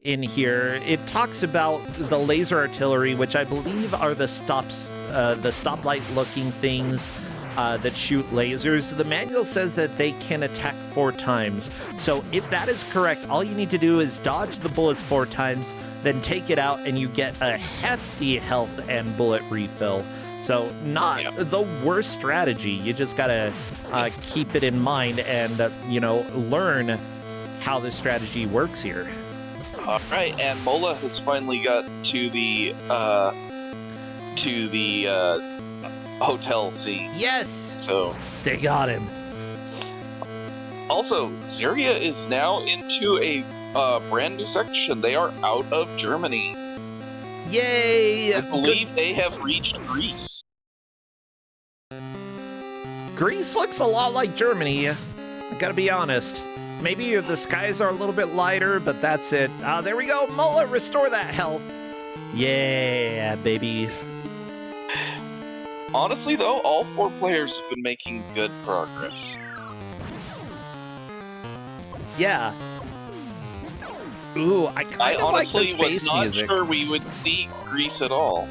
in here, it talks about the laser artillery, which I believe are the stoplight-looking things that shoot lasers. The manual says that they can attack 4 times. So if that is correct, all you need to do is dodge the bullets 4 times, then take it out, and you get a hefty health and bullet refill. So not the worst strategy. You just gotta keep it in mind and, learn how this strategy works here. All right, and Mola has finally got to the hotel scene. Yes! So they got him. Also, Syria is now into a brand new section. They are out of Germany. Yay! I believe they have reached Greece. Greece looks a lot like Germany. I gotta be honest. Maybe the skies are a little bit lighter, but that's it. There we go. Mola, restore that health. Yeah, baby. Honestly, though, all 4 players have been making good progress. Yeah. Ooh, I kind of like the space was not music. Sure we would see Greece at all.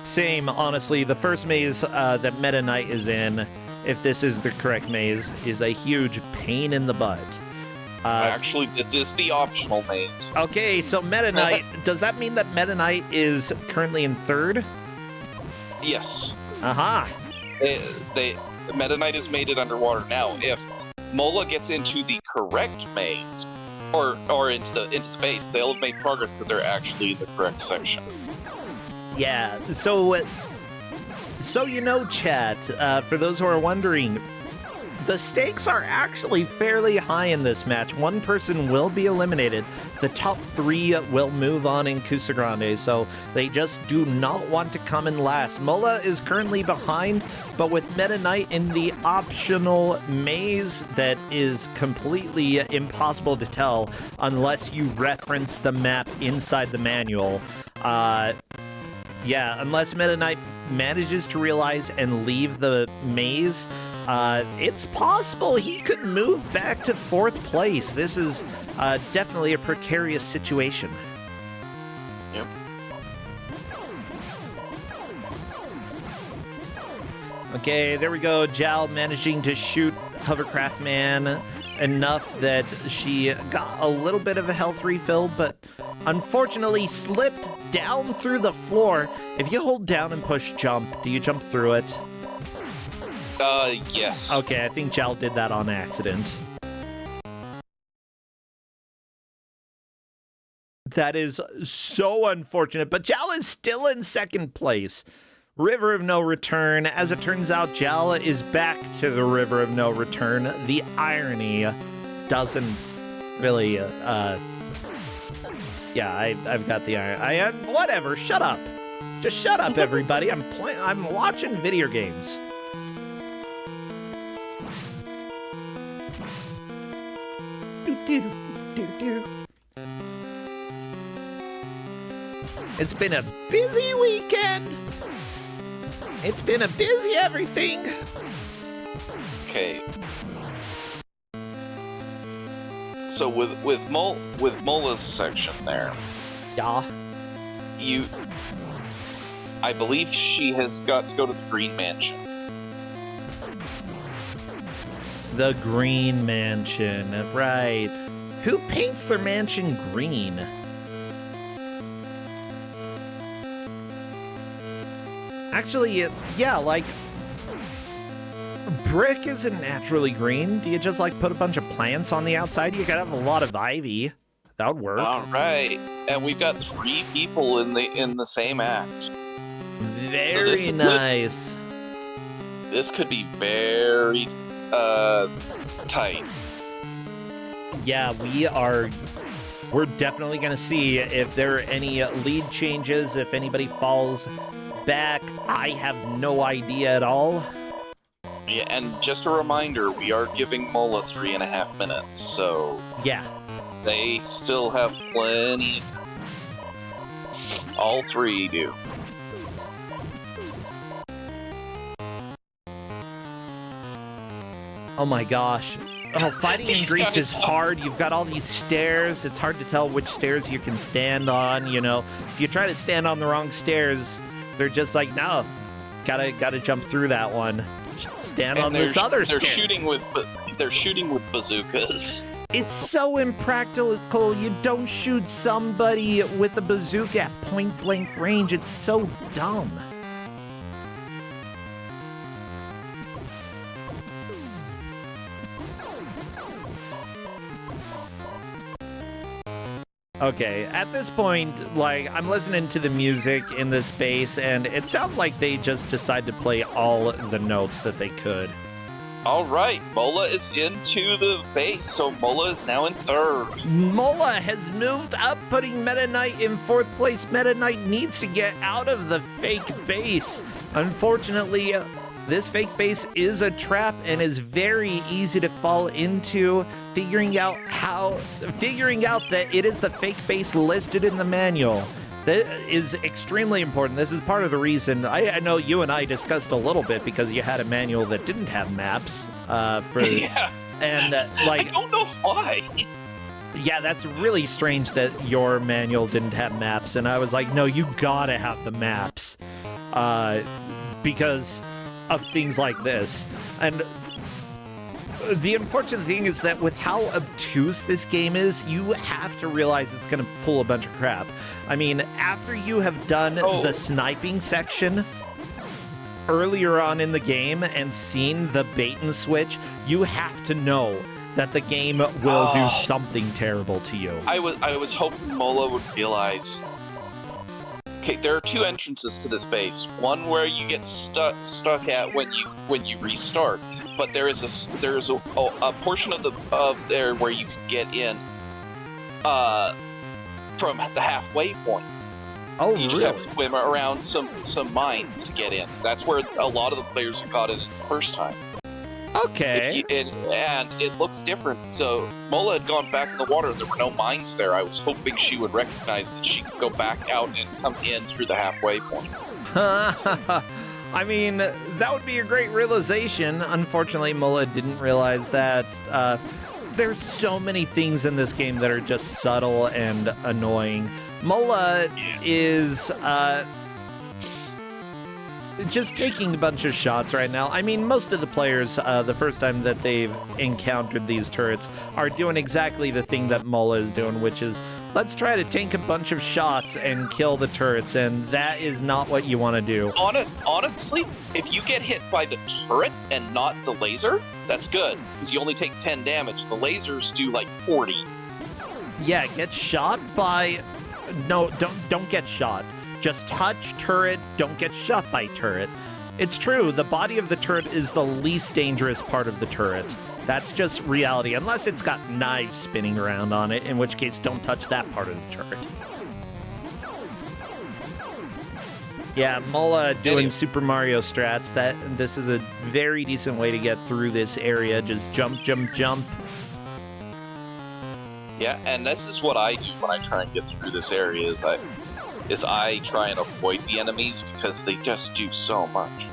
Same, honestly. The first maze that Meta Knight is in, if this is the correct maze, is a huge pain in the butt. Actually, this is the optional maze. Okay, so Meta Knight, does that mean that Meta Knight is currently in 3rd? Yes. Aha. Meta Knight has made it underwater now. If Mola gets into the correct maze, or into the base, they'll have made progress because they're actually in the correct section. Yeah, so chat, for those who are wondering, the stakes are actually fairly high in this match. 1 person will be eliminated. The top 3 will move on in Kusogrand8, so they just do not want to come in last. Mola is currently behind, but with Meta Knight in the optional maze that is completely impossible to tell unless you reference the map inside the manual. Yeah, unless Meta Knight manages to realize and leave the maze, it's possible he could move back to 4th place. This is definitely a precarious situation. Yep. Okay, there we go. Jal managing to shoot Hovercraft Man enough that she got a little bit of a health refill, but unfortunately slipped down through the floor. If you hold down and push jump, do you jump through it? Yes. Okay, I think Jal did that on accident. That is so unfortunate, but Jal is still in 2nd place. River of No Return. As it turns out, Jal is back to the River of No Return. The irony doesn't really, yeah, I've got the irony. Whatever, shut up. Just shut up, everybody. I'm watching video games. It's been a busy weekend. It's been a busy everything. Okay. So with Mola's section there, Yeah. I believe she has got to go to the Green Mansion. The Green Mansion, right. Who paints their mansion green? Actually, yeah, like, brick isn't naturally green. Do you just, like, put a bunch of plants on the outside? You gotta have a lot of ivy. That would work. All right, and we've got 3 people in the same act. Very nice. This could be very tight. Yeah, we're definitely gonna see if there are any lead changes, if anybody falls back. I have no idea at all. Yeah, and just a reminder, we are giving Mola 3.5 minutes, so yeah, they still have plenty. All 3 do. Oh my gosh. Oh, fighting in Greece is hard. You've got all these stairs. It's hard to tell which stairs you can stand on, you know. If you try to stand on the wrong stairs, they're just like, no, gotta jump through that one. Stand on this other stair. They're shooting with bazookas. It's so impractical. You don't shoot somebody with a bazooka at point blank range. It's so dumb. Okay, at this point, like, I'm listening to the music in this space, and it sounds like they just decided to play all the notes that they could. All right, Mola is into the base, so Mola is now in 3rd. Mola has moved up, putting Meta Knight in 4th place. Meta Knight needs to get out of the fake base. Unfortunately, this fake base is a trap and is very easy to fall into. Figuring out that it is the fake base listed in the manual. That is extremely important. This is part of the reason I know you and I discussed a little bit because you had a manual that didn't have maps yeah. And like, I don't know why. Yeah, that's really strange that your manual didn't have maps, and I was like, no, you gotta have the maps because of things like this. And the unfortunate thing is that with how obtuse this game is, you have to realize it's going to pull a bunch of crap. I mean, after you have done the sniping section earlier on in the game and seen the bait and switch, you have to know that the game will do something terrible to you. I was hoping Mola would realize. Okay, there are 2 entrances to this base. One where you get stuck at when you restart, but there is a portion of there where you can get in from the halfway point. Oh, you just have to swim around some mines to get in. That's where a lot of the players have got in the first time. Okay. And it looks different. So Mola had gone back in the water and there were no mines there. I was hoping she would recognize that she could go back out and come in through the halfway point. I mean, that would be a great realization. Unfortunately, Mola didn't realize that. There's so many things in this game that are just subtle and annoying. Mola is just taking a bunch of shots right now. I mean, most of the players, the first time that they've encountered these turrets, are doing exactly the thing that Mola is doing, which is, let's try to tank a bunch of shots and kill the turrets, and that is not what you want to do. Honestly, if you get hit by the turret and not the laser, that's good, because you only take 10 damage. The lasers do like 40. Yeah, get shot by... No, don't get shot. Just touch turret, don't get shot by turret. It's true, the body of the turret is the least dangerous part of the turret. That's just reality, unless it's got knives spinning around on it, in which case don't touch that part of the turret. Yeah, Mola doing Super Mario strats. This is a very decent way to get through this area. Just jump, jump, jump. Yeah, and this is what I do when I try and get through this area, is I try and avoid the enemies because they just do so much.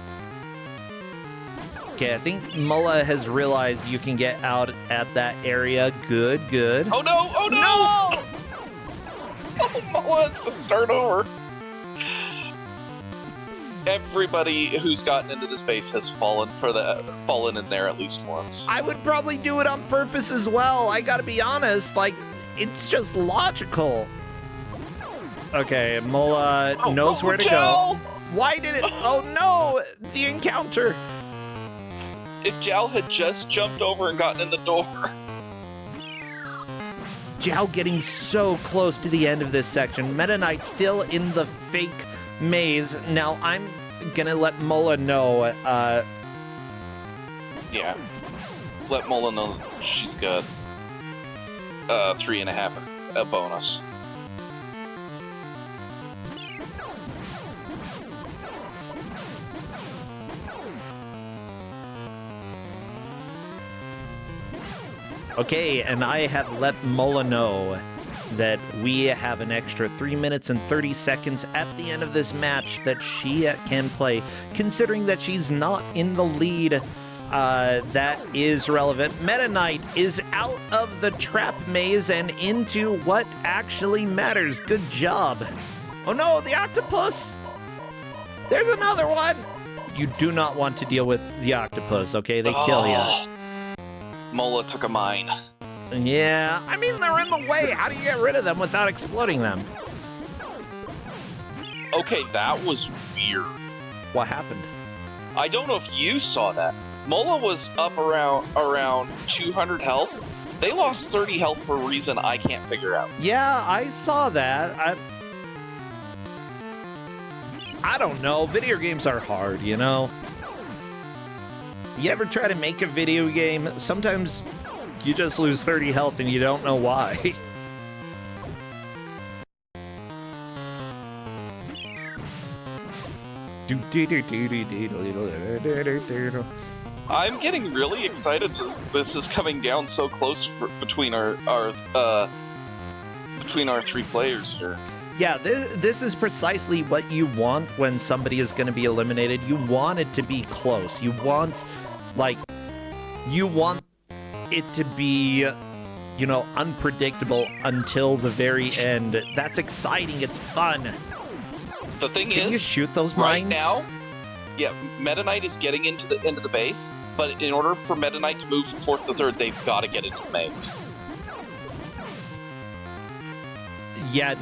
Okay, I think Mola has realized you can get out at that area. Good, good. Oh no! Oh no! Oh, Mola has to start over. everybody who's gotten into this base has fallen in there at least once. I would probably do it on purpose as well. I gotta be honest, like, it's just logical. Okay, Mola knows where to go. Why did it? Oh no, the encounter. If Jal had just jumped over and gotten in the door. Jal getting so close to the end of this section. Meta Knight still in the fake maze. Now I'm gonna let Mola know. Yeah, let Mola know she's got 3.5 a bonus. Okay, and I have let Mola know that we have an extra 3 minutes and 30 seconds at the end of this match that she can play. Considering that she's not in the lead, that is relevant. Meta Knight is out of the trap maze and into what actually matters. Good job. Oh no, the octopus! There's another one! You do not want to deal with the octopus, okay? They kill you. Mola took a mine. Yeah, I mean, they're in the way. How do you get rid of them without exploding them? Okay, that was weird. What happened? I don't know if you saw that. Mola was up around 200 health. They lost 30 health for a reason I can't figure out. Yeah, I saw that. I don't know. Video games are hard, you know? You ever try to make a video game? Sometimes you just lose 30 health and you don't know why. I'm getting really excited that this is coming down so close between our 3 players here. Yeah, this is precisely what you want when somebody is going to be eliminated. You want it to be close. You want it to be, you know, unpredictable until the very end. That's exciting. It's fun. The thing is, can you shoot those right mines? now? Yeah, Meta Knight is getting into the end of the base, but in order for Meta Knight to move from 4th to 3rd, they've got to get into the maze. Yeah,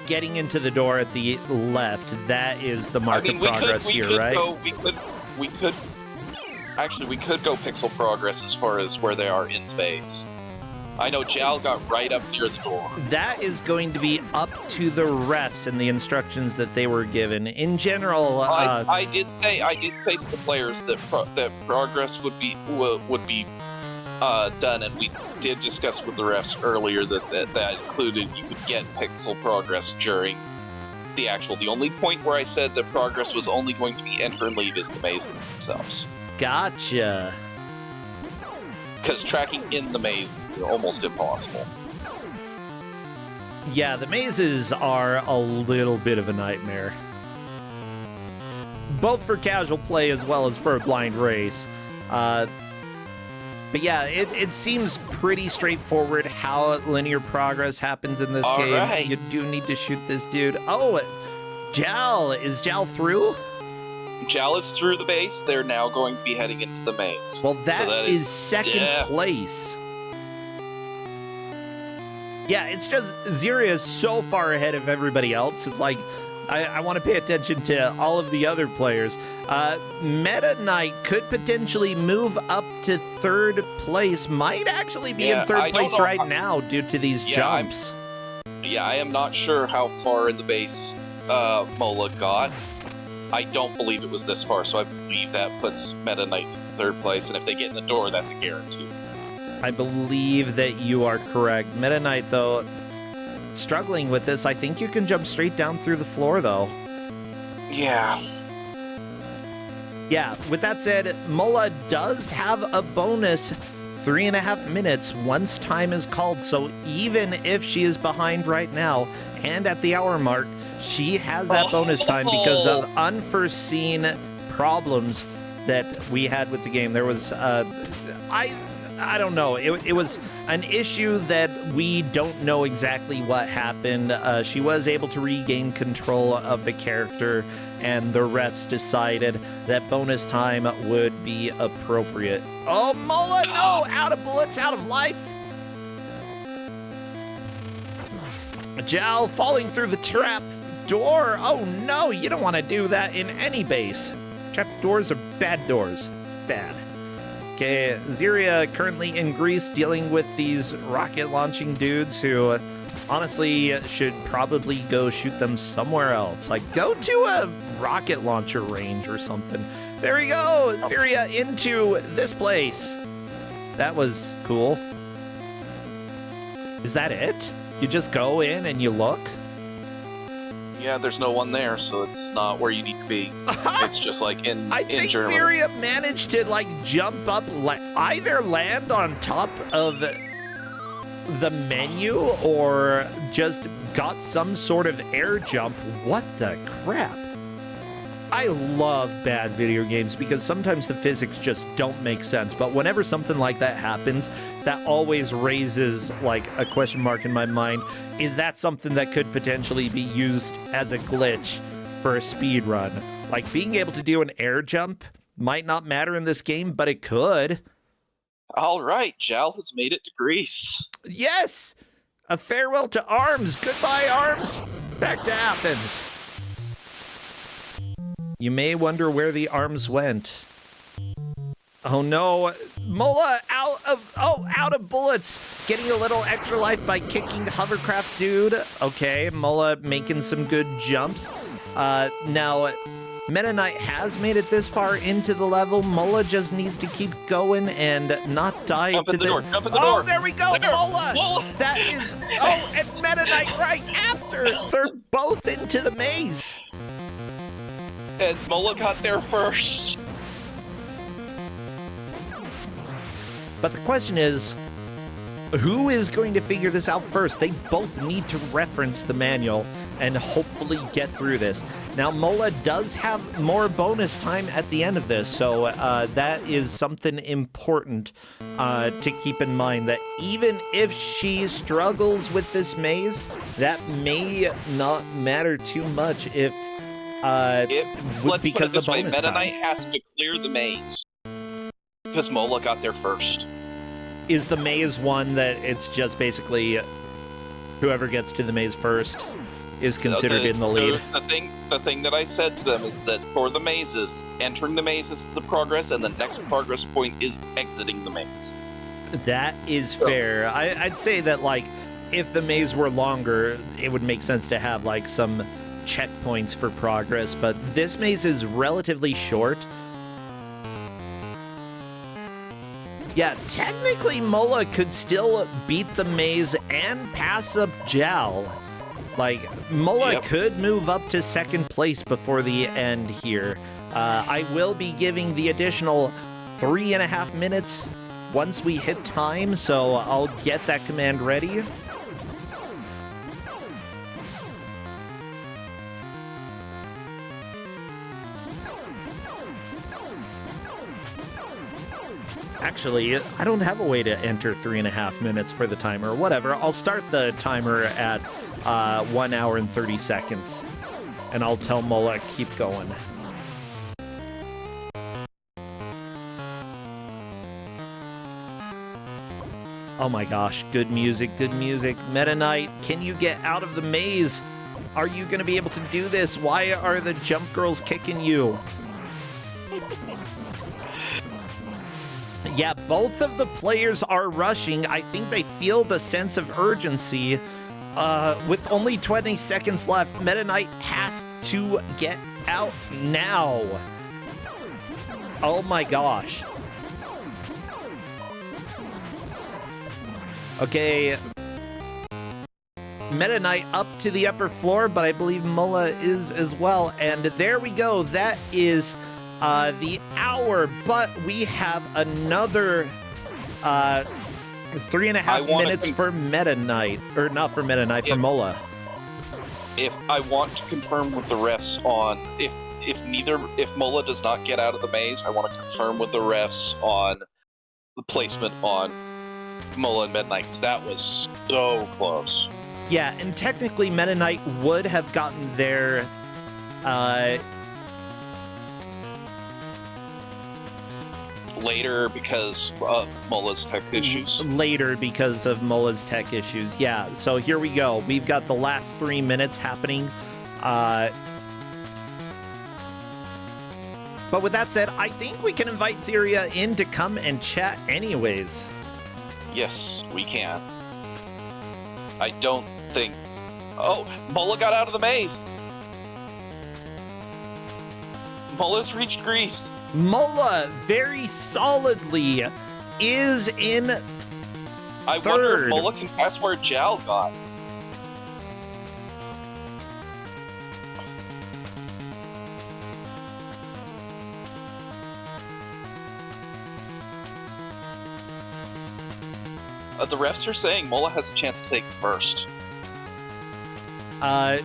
getting into the door at the left, that is the mark of progress here, right? We could go pixel progress as far as where they are in the base. I know Jal got right up near the door. That is going to be up to the refs and the instructions that they were given. In general, I did say to the players that progress would be done, and we did discuss with the refs earlier that included you could get pixel progress during the actual. The only point where I said that progress was only going to be enter and leave is the mazes themselves. Gotcha. Because tracking in the maze is almost impossible. Yeah, the mazes are a little bit of a nightmare. Both for casual play as well as for a blind race. But yeah, it seems pretty straightforward how linear progress happens in this game. Right. You do need to shoot this dude. Oh, Jal. Is Jal through? Jal is through the base. They're now going to be heading into the maze. Well, that is second place. Yeah, it's just Zira is so far ahead of everybody else. It's like, I want to pay attention to all of the other players. Meta Knight could potentially move up to 3rd place. Might actually be in 3rd place right now due to these jumps. I am not sure how far in the base Mola got. I don't believe it was this far, so I believe that puts Meta Knight in 3rd place, and if they get in the door, that's a guarantee. I believe that you are correct. Meta Knight, though, struggling with this. I think you can jump straight down through the floor, though. Yeah. Yeah, with that said, Mola does have a bonus 3.5 minutes once time is called, so even if she is behind right now and at the hour mark, she has that bonus time because of unforeseen problems that we had with the game. There was, I don't know. It was an issue that we don't know exactly what happened. She was able to regain control of the character and the refs decided that bonus time would be appropriate. Oh, Mola, no! Out of bullets, out of life! Jal falling through the trap door. Oh no, you don't want to do that in any base. Trap doors are bad doors. Bad. Okay, Ziria currently in Greece dealing with these rocket launching dudes who honestly should probably go shoot them somewhere else. Like, go to a rocket launcher range or something. There we go, Ziria into this place. That was cool. Is that it? You just go in and you look? Yeah, there's no one there, so it's not where you need to be. It's just like in I think Germany. Ziria managed to like jump up, either land on top of the menu or just got some sort of air jump. What the crap? I love bad video games because sometimes the physics just don't make sense, but whenever something like that happens, that always raises like a question mark in my mind. Is that something that could potentially be used as a glitch for a speed run? Like, being able to do an air jump might not matter in this game, but it could. All right, Jal has made it to Greece. Yes! A farewell to Arms. Goodbye, Arms. Back to Athens. You may wonder where the arms went. Oh no, Mola out of bullets. Getting a little extra life by kicking hovercraft dude. Okay, Mola making some good jumps. Now, Meta Knight has made it this far into the level. Mola just needs to keep going and not die Jump to in the door, jump in the Oh, door. there we go, There. Mola. That is, and Meta Knight right after. They're both into the maze. And Mola got there first. But the question is, who is going to figure this out first? They both need to reference the manual and hopefully get through this. Now, Mola does have more bonus time at the end of this, so that is something important to keep in mind, that even if she struggles with this maze, that may not matter too much if Let's because put it of the this way, bonus Meta time. Knight has to clear the maze. Because Mola got there first. Is the maze one that it's just basically whoever gets to the maze first is considered in the lead? The thing that I said to them is that for the mazes, entering the maze is the progress, and the next progress point is exiting the maze. That is fair. I'd say that, like, if the maze were longer, it would make sense to have, like, some checkpoints for progress, but this maze is relatively short. Yeah, technically Mola could still beat the maze and pass up Jal. Like, Mola could move up to second place before the end here. I will be giving the additional 3.5 minutes once we hit time, so I'll get that command ready. Actually, I don't have a way to enter 3.5 minutes for the timer. Whatever, I'll start the timer at 1 hour and 30 seconds. And I'll tell Mola, keep going. Oh my gosh, good music, good music. Meta Knight, can you get out of the maze? Are you going to be able to do this? Why are the jump girls kicking you? Yeah, both of the players are rushing. I think they feel the sense of urgency. With only 20 seconds left, Meta Knight has to get out now. Oh my gosh. Okay. Meta Knight up to the upper floor, but I believe Mola is as well. And there we go. That is the hour, but we have another 3.5 minutes for Meta Knight, or not for Meta Knight, for Mola. If I want to confirm with the refs on if Mola does not get out of the maze, I want to confirm with the refs on the placement on Mola and Meta Knight, because that was so close. Yeah, and technically Meta Knight would have gotten there later because of Mulla's tech issues. Later because of Mulla's tech issues. Yeah, so here we go. We've got the last 3 minutes happening. But with that said, I think we can invite Ziria in to come and chat anyways. Yes, we can. I don't think... Oh, Mulla got out of the maze! Mulla's reached Greece. Mulla very solidly is in I third. wonder if Mulla can guess where Jal got. The refs are saying Mulla has a chance to take first. I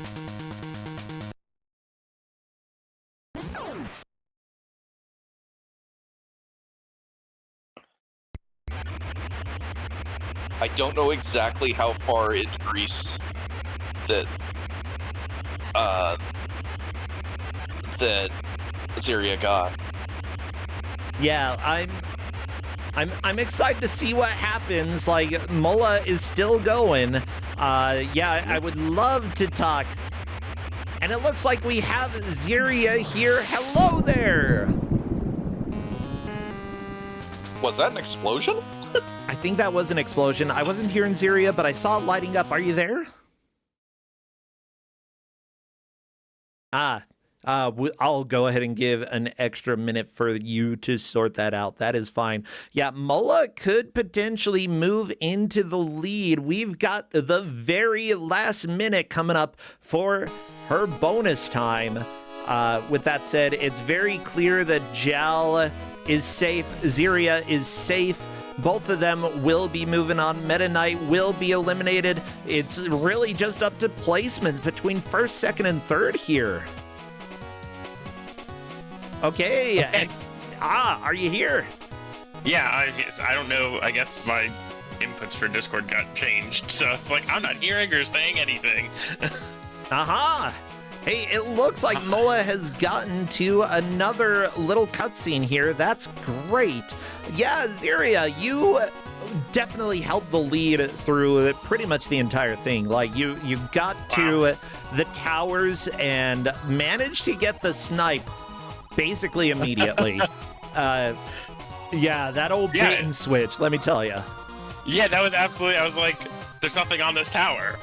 don't know exactly how far in Greece that Ziria got. Yeah, I'm excited to see what happens. Like, Mulla is still going. Yeah, I would love to talk. And it looks like we have Ziria here. Hello there! Was that an explosion? I think that was an explosion. I wasn't hearing Ziria, but I saw it lighting up. Are you there? I'll go ahead and give an extra minute for you to sort that out. That is fine. Yeah, Mulla could potentially move into the lead. We've got the very last minute coming up for her bonus time. With that said, it's very clear that Jal is safe. Ziria is safe. Both of them will be moving on. Meta Knight will be eliminated. It's really just up to placements between first, second, and third here. Okay. And, are you here? Yeah, I don't know. I guess my inputs for Discord got changed, so it's like I'm not hearing or saying anything. Aha! Hey, it looks like Mulla has gotten to another little cutscene here. That's great. Yeah, Ziria, you definitely helped the lead through pretty much the entire thing. Like, you got to the towers and managed to get the snipe basically immediately. Yeah, that old bait and switch, let me tell you. Yeah, that was absolutely, I was like, there's nothing on this tower.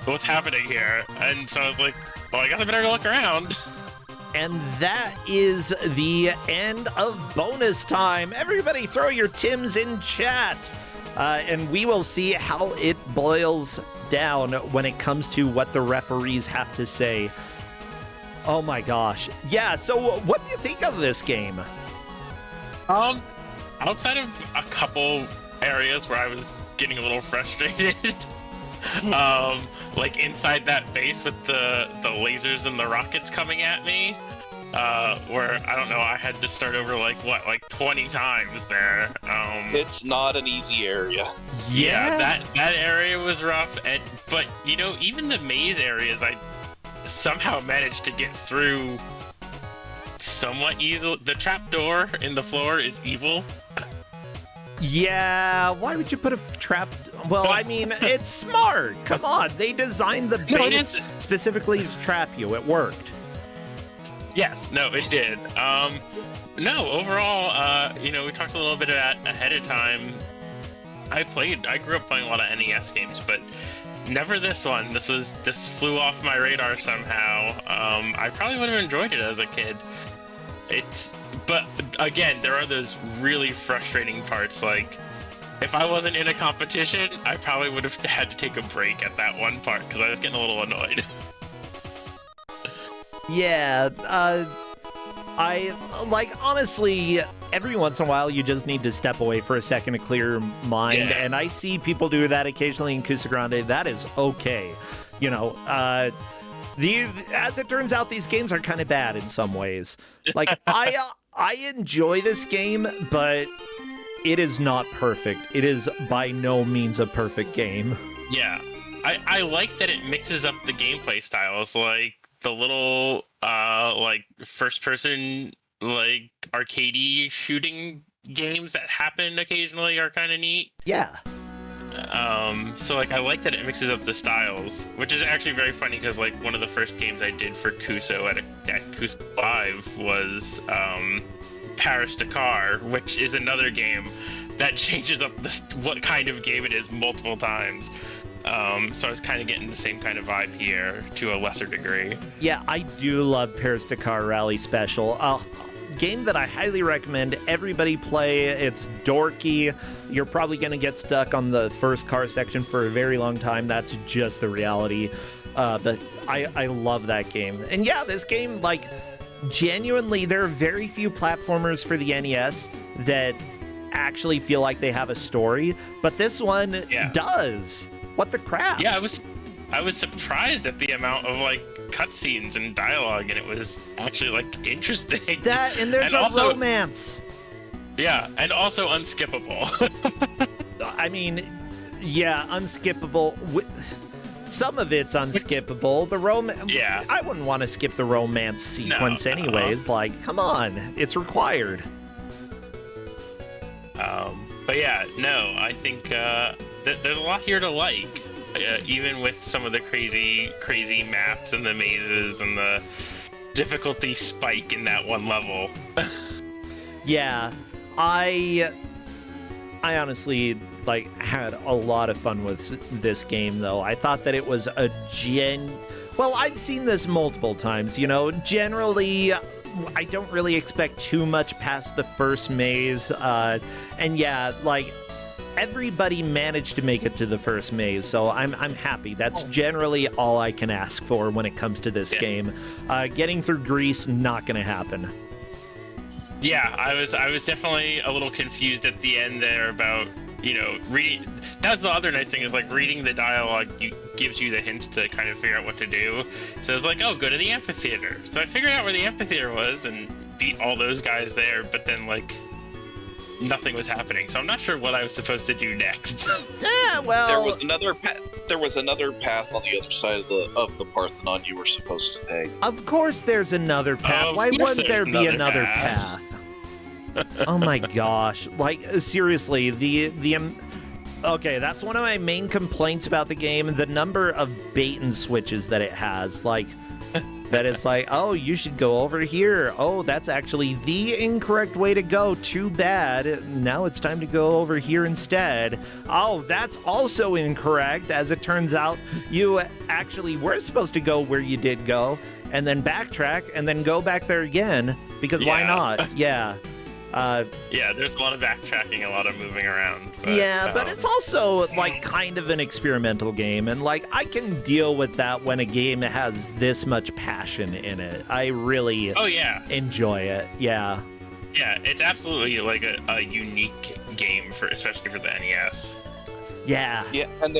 What's happening here? And so I was like, well, I guess I better go look around. And that is the end of bonus time. Everybody throw your Tims in chat. And we will see how it boils down when it comes to what the referees have to say. Oh my gosh. Yeah, so what do you think of this game? Outside of a couple areas where I was getting a little frustrated, like inside that base with the lasers and the rockets coming at me, where, I don't know, I had to start over like 20 times there. It's not an easy area. Yeah, that area was rough, but you know, even the maze areas, I somehow managed to get through somewhat easily. The trapdoor in the floor is evil. Yeah, why would you put a trap? Well, I mean, it's smart. Come on, they designed the base specifically to trap you. It worked. Yes, no, it did. No, overall, you know, we talked a little bit about ahead of time. I grew up playing a lot of NES games, but never this one. This flew off my radar somehow. I probably would have enjoyed it as a kid. But again, there are those really frustrating parts. Like, if I wasn't in a competition, I probably would have had to take a break at that one part because I was getting a little annoyed. Yeah, I like, honestly, every once in a while you just need to step away for a second to clear your mind, and I see people do that occasionally in Kusogrand8. That is okay. You know, as it turns out, these games are kind of bad in some ways. Like, I enjoy this game, but it is not perfect. It is by no means a perfect game. Yeah, I like that it mixes up the gameplay styles, like the little like first person like arcadey shooting games that happen occasionally are kind of neat. Yeah. So like I like that it mixes up the styles, which is actually very funny because like one of the first games I did for Kuso at Kuso Live was Paris Dakar, which is another game that changes up what kind of game it is multiple times. So I was kind of getting the same kind of vibe here to a lesser degree. Yeah, I do love Paris Dakar Rally Special. Game that I highly recommend everybody play. It's dorky. You're probably going to get stuck on the first car section for a very long time. That's just the reality. But I love that game. And yeah, this game, like, genuinely, there are very few platformers for the NES that actually feel like they have a story. But this one does. What the crap? Yeah, I was surprised at the amount of like cutscenes and dialogue, and it was actually like interesting. That and there's also romance. Yeah, and also unskippable. I mean, yeah, unskippable. Some of it's unskippable. The romance. Yeah, I wouldn't want to skip the romance sequence anyways. Like, come on, it's required. But yeah, no, I think there's a lot here to like. Even with some of the crazy maps and the mazes and the difficulty spike in that one level. Yeah, I honestly like had a lot of fun with this game though. I thought that it was a well, I've seen this multiple times, you know. Generally, I don't really expect too much past the first maze. And yeah, like everybody managed to make it to the first maze, so I'm happy. That's generally all I can ask for when it comes to this game. Getting through Greece, not gonna happen. Yeah, I was definitely a little confused at the end there about, you know, reading. That's the other nice thing is like reading the dialogue gives you the hints to kind of figure out what to do. So it's like, oh, go to the amphitheater. So I figured out where the amphitheater was and beat all those guys there, but then like nothing was happening, so I'm not sure what I was supposed to do next. Yeah, well, there was another path on the other side of the Parthenon you were supposed to take. Of course there's another path. Why wouldn't there be another path? Oh my gosh. Like, seriously, okay, that's one of my main complaints about the game, the number of bait and switches that it has. Like, that it's like, oh, you should go over here. Oh, that's actually the incorrect way to go. Too bad. Now it's time to go over here instead. Oh, that's also incorrect. As it turns out, you actually were supposed to go where you did go, and then backtrack, and then go back there again, because why not? Yeah. Yeah, there's a lot of backtracking, a lot of moving around. But, but it's also like kind of an experimental game, and like I can deal with that when a game has this much passion in it. I really enjoy it. Yeah. Yeah, it's absolutely like a unique game especially for the NES. Yeah. Yeah, and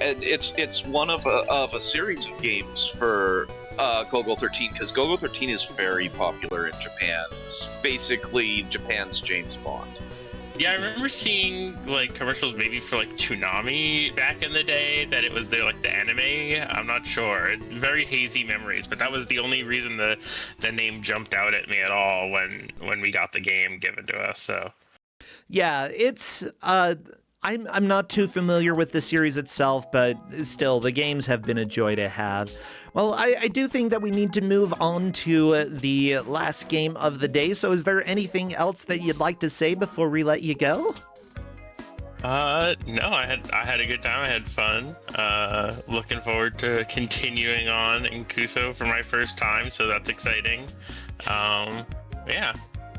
it's one of a series of games for Golgo 13, because Golgo 13 is very popular in Japan. It's basically Japan's James Bond. Yeah, I remember seeing like commercials maybe for like Toonami back in the day that it was like the anime. I'm not sure. Very hazy memories, but that was the only reason the name jumped out at me at all when we got the game given to us. So yeah, it's I'm not too familiar with the series itself, but still, the games have been a joy to have. Well, I do think that we need to move on to the last game of the day, so is there anything else that you'd like to say before we let you go? No, I had a good time. I had fun. Looking forward to continuing on in Kuso for my first time, so that's exciting. Yeah.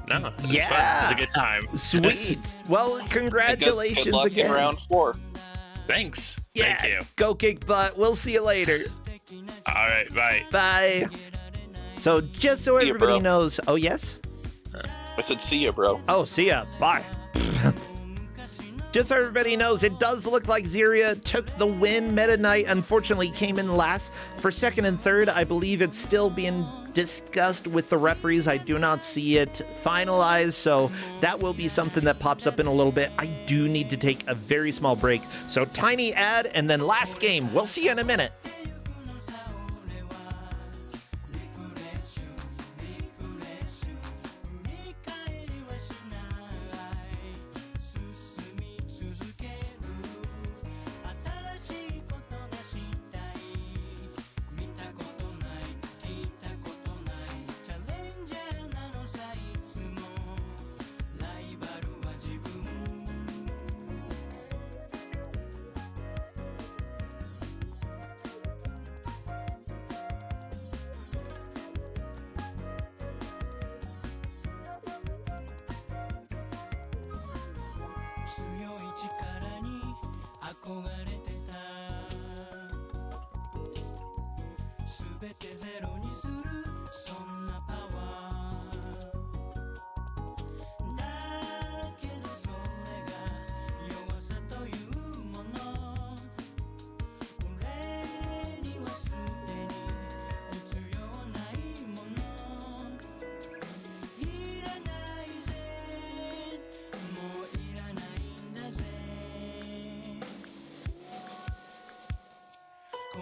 No, it was fun. It was a good time. Sweet. Well, congratulations good luck again. In round 4. Thanks. Yeah. Thank you. Go kick butt. We'll see you later. All right. Bye. Bye. So just so everybody knows. Oh, yes? I said see ya, bro. Oh, see ya. Bye. Just so everybody knows, it does look like Ziria took the win. Meta Knight unfortunately came in last. For second and third, I believe it's still being discussed with the referees. I do not see it finalized, so that will be something that pops up in a little bit. I do need to take a very small break. So tiny ad and then last game. We'll see you in a minute.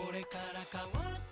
これから変わって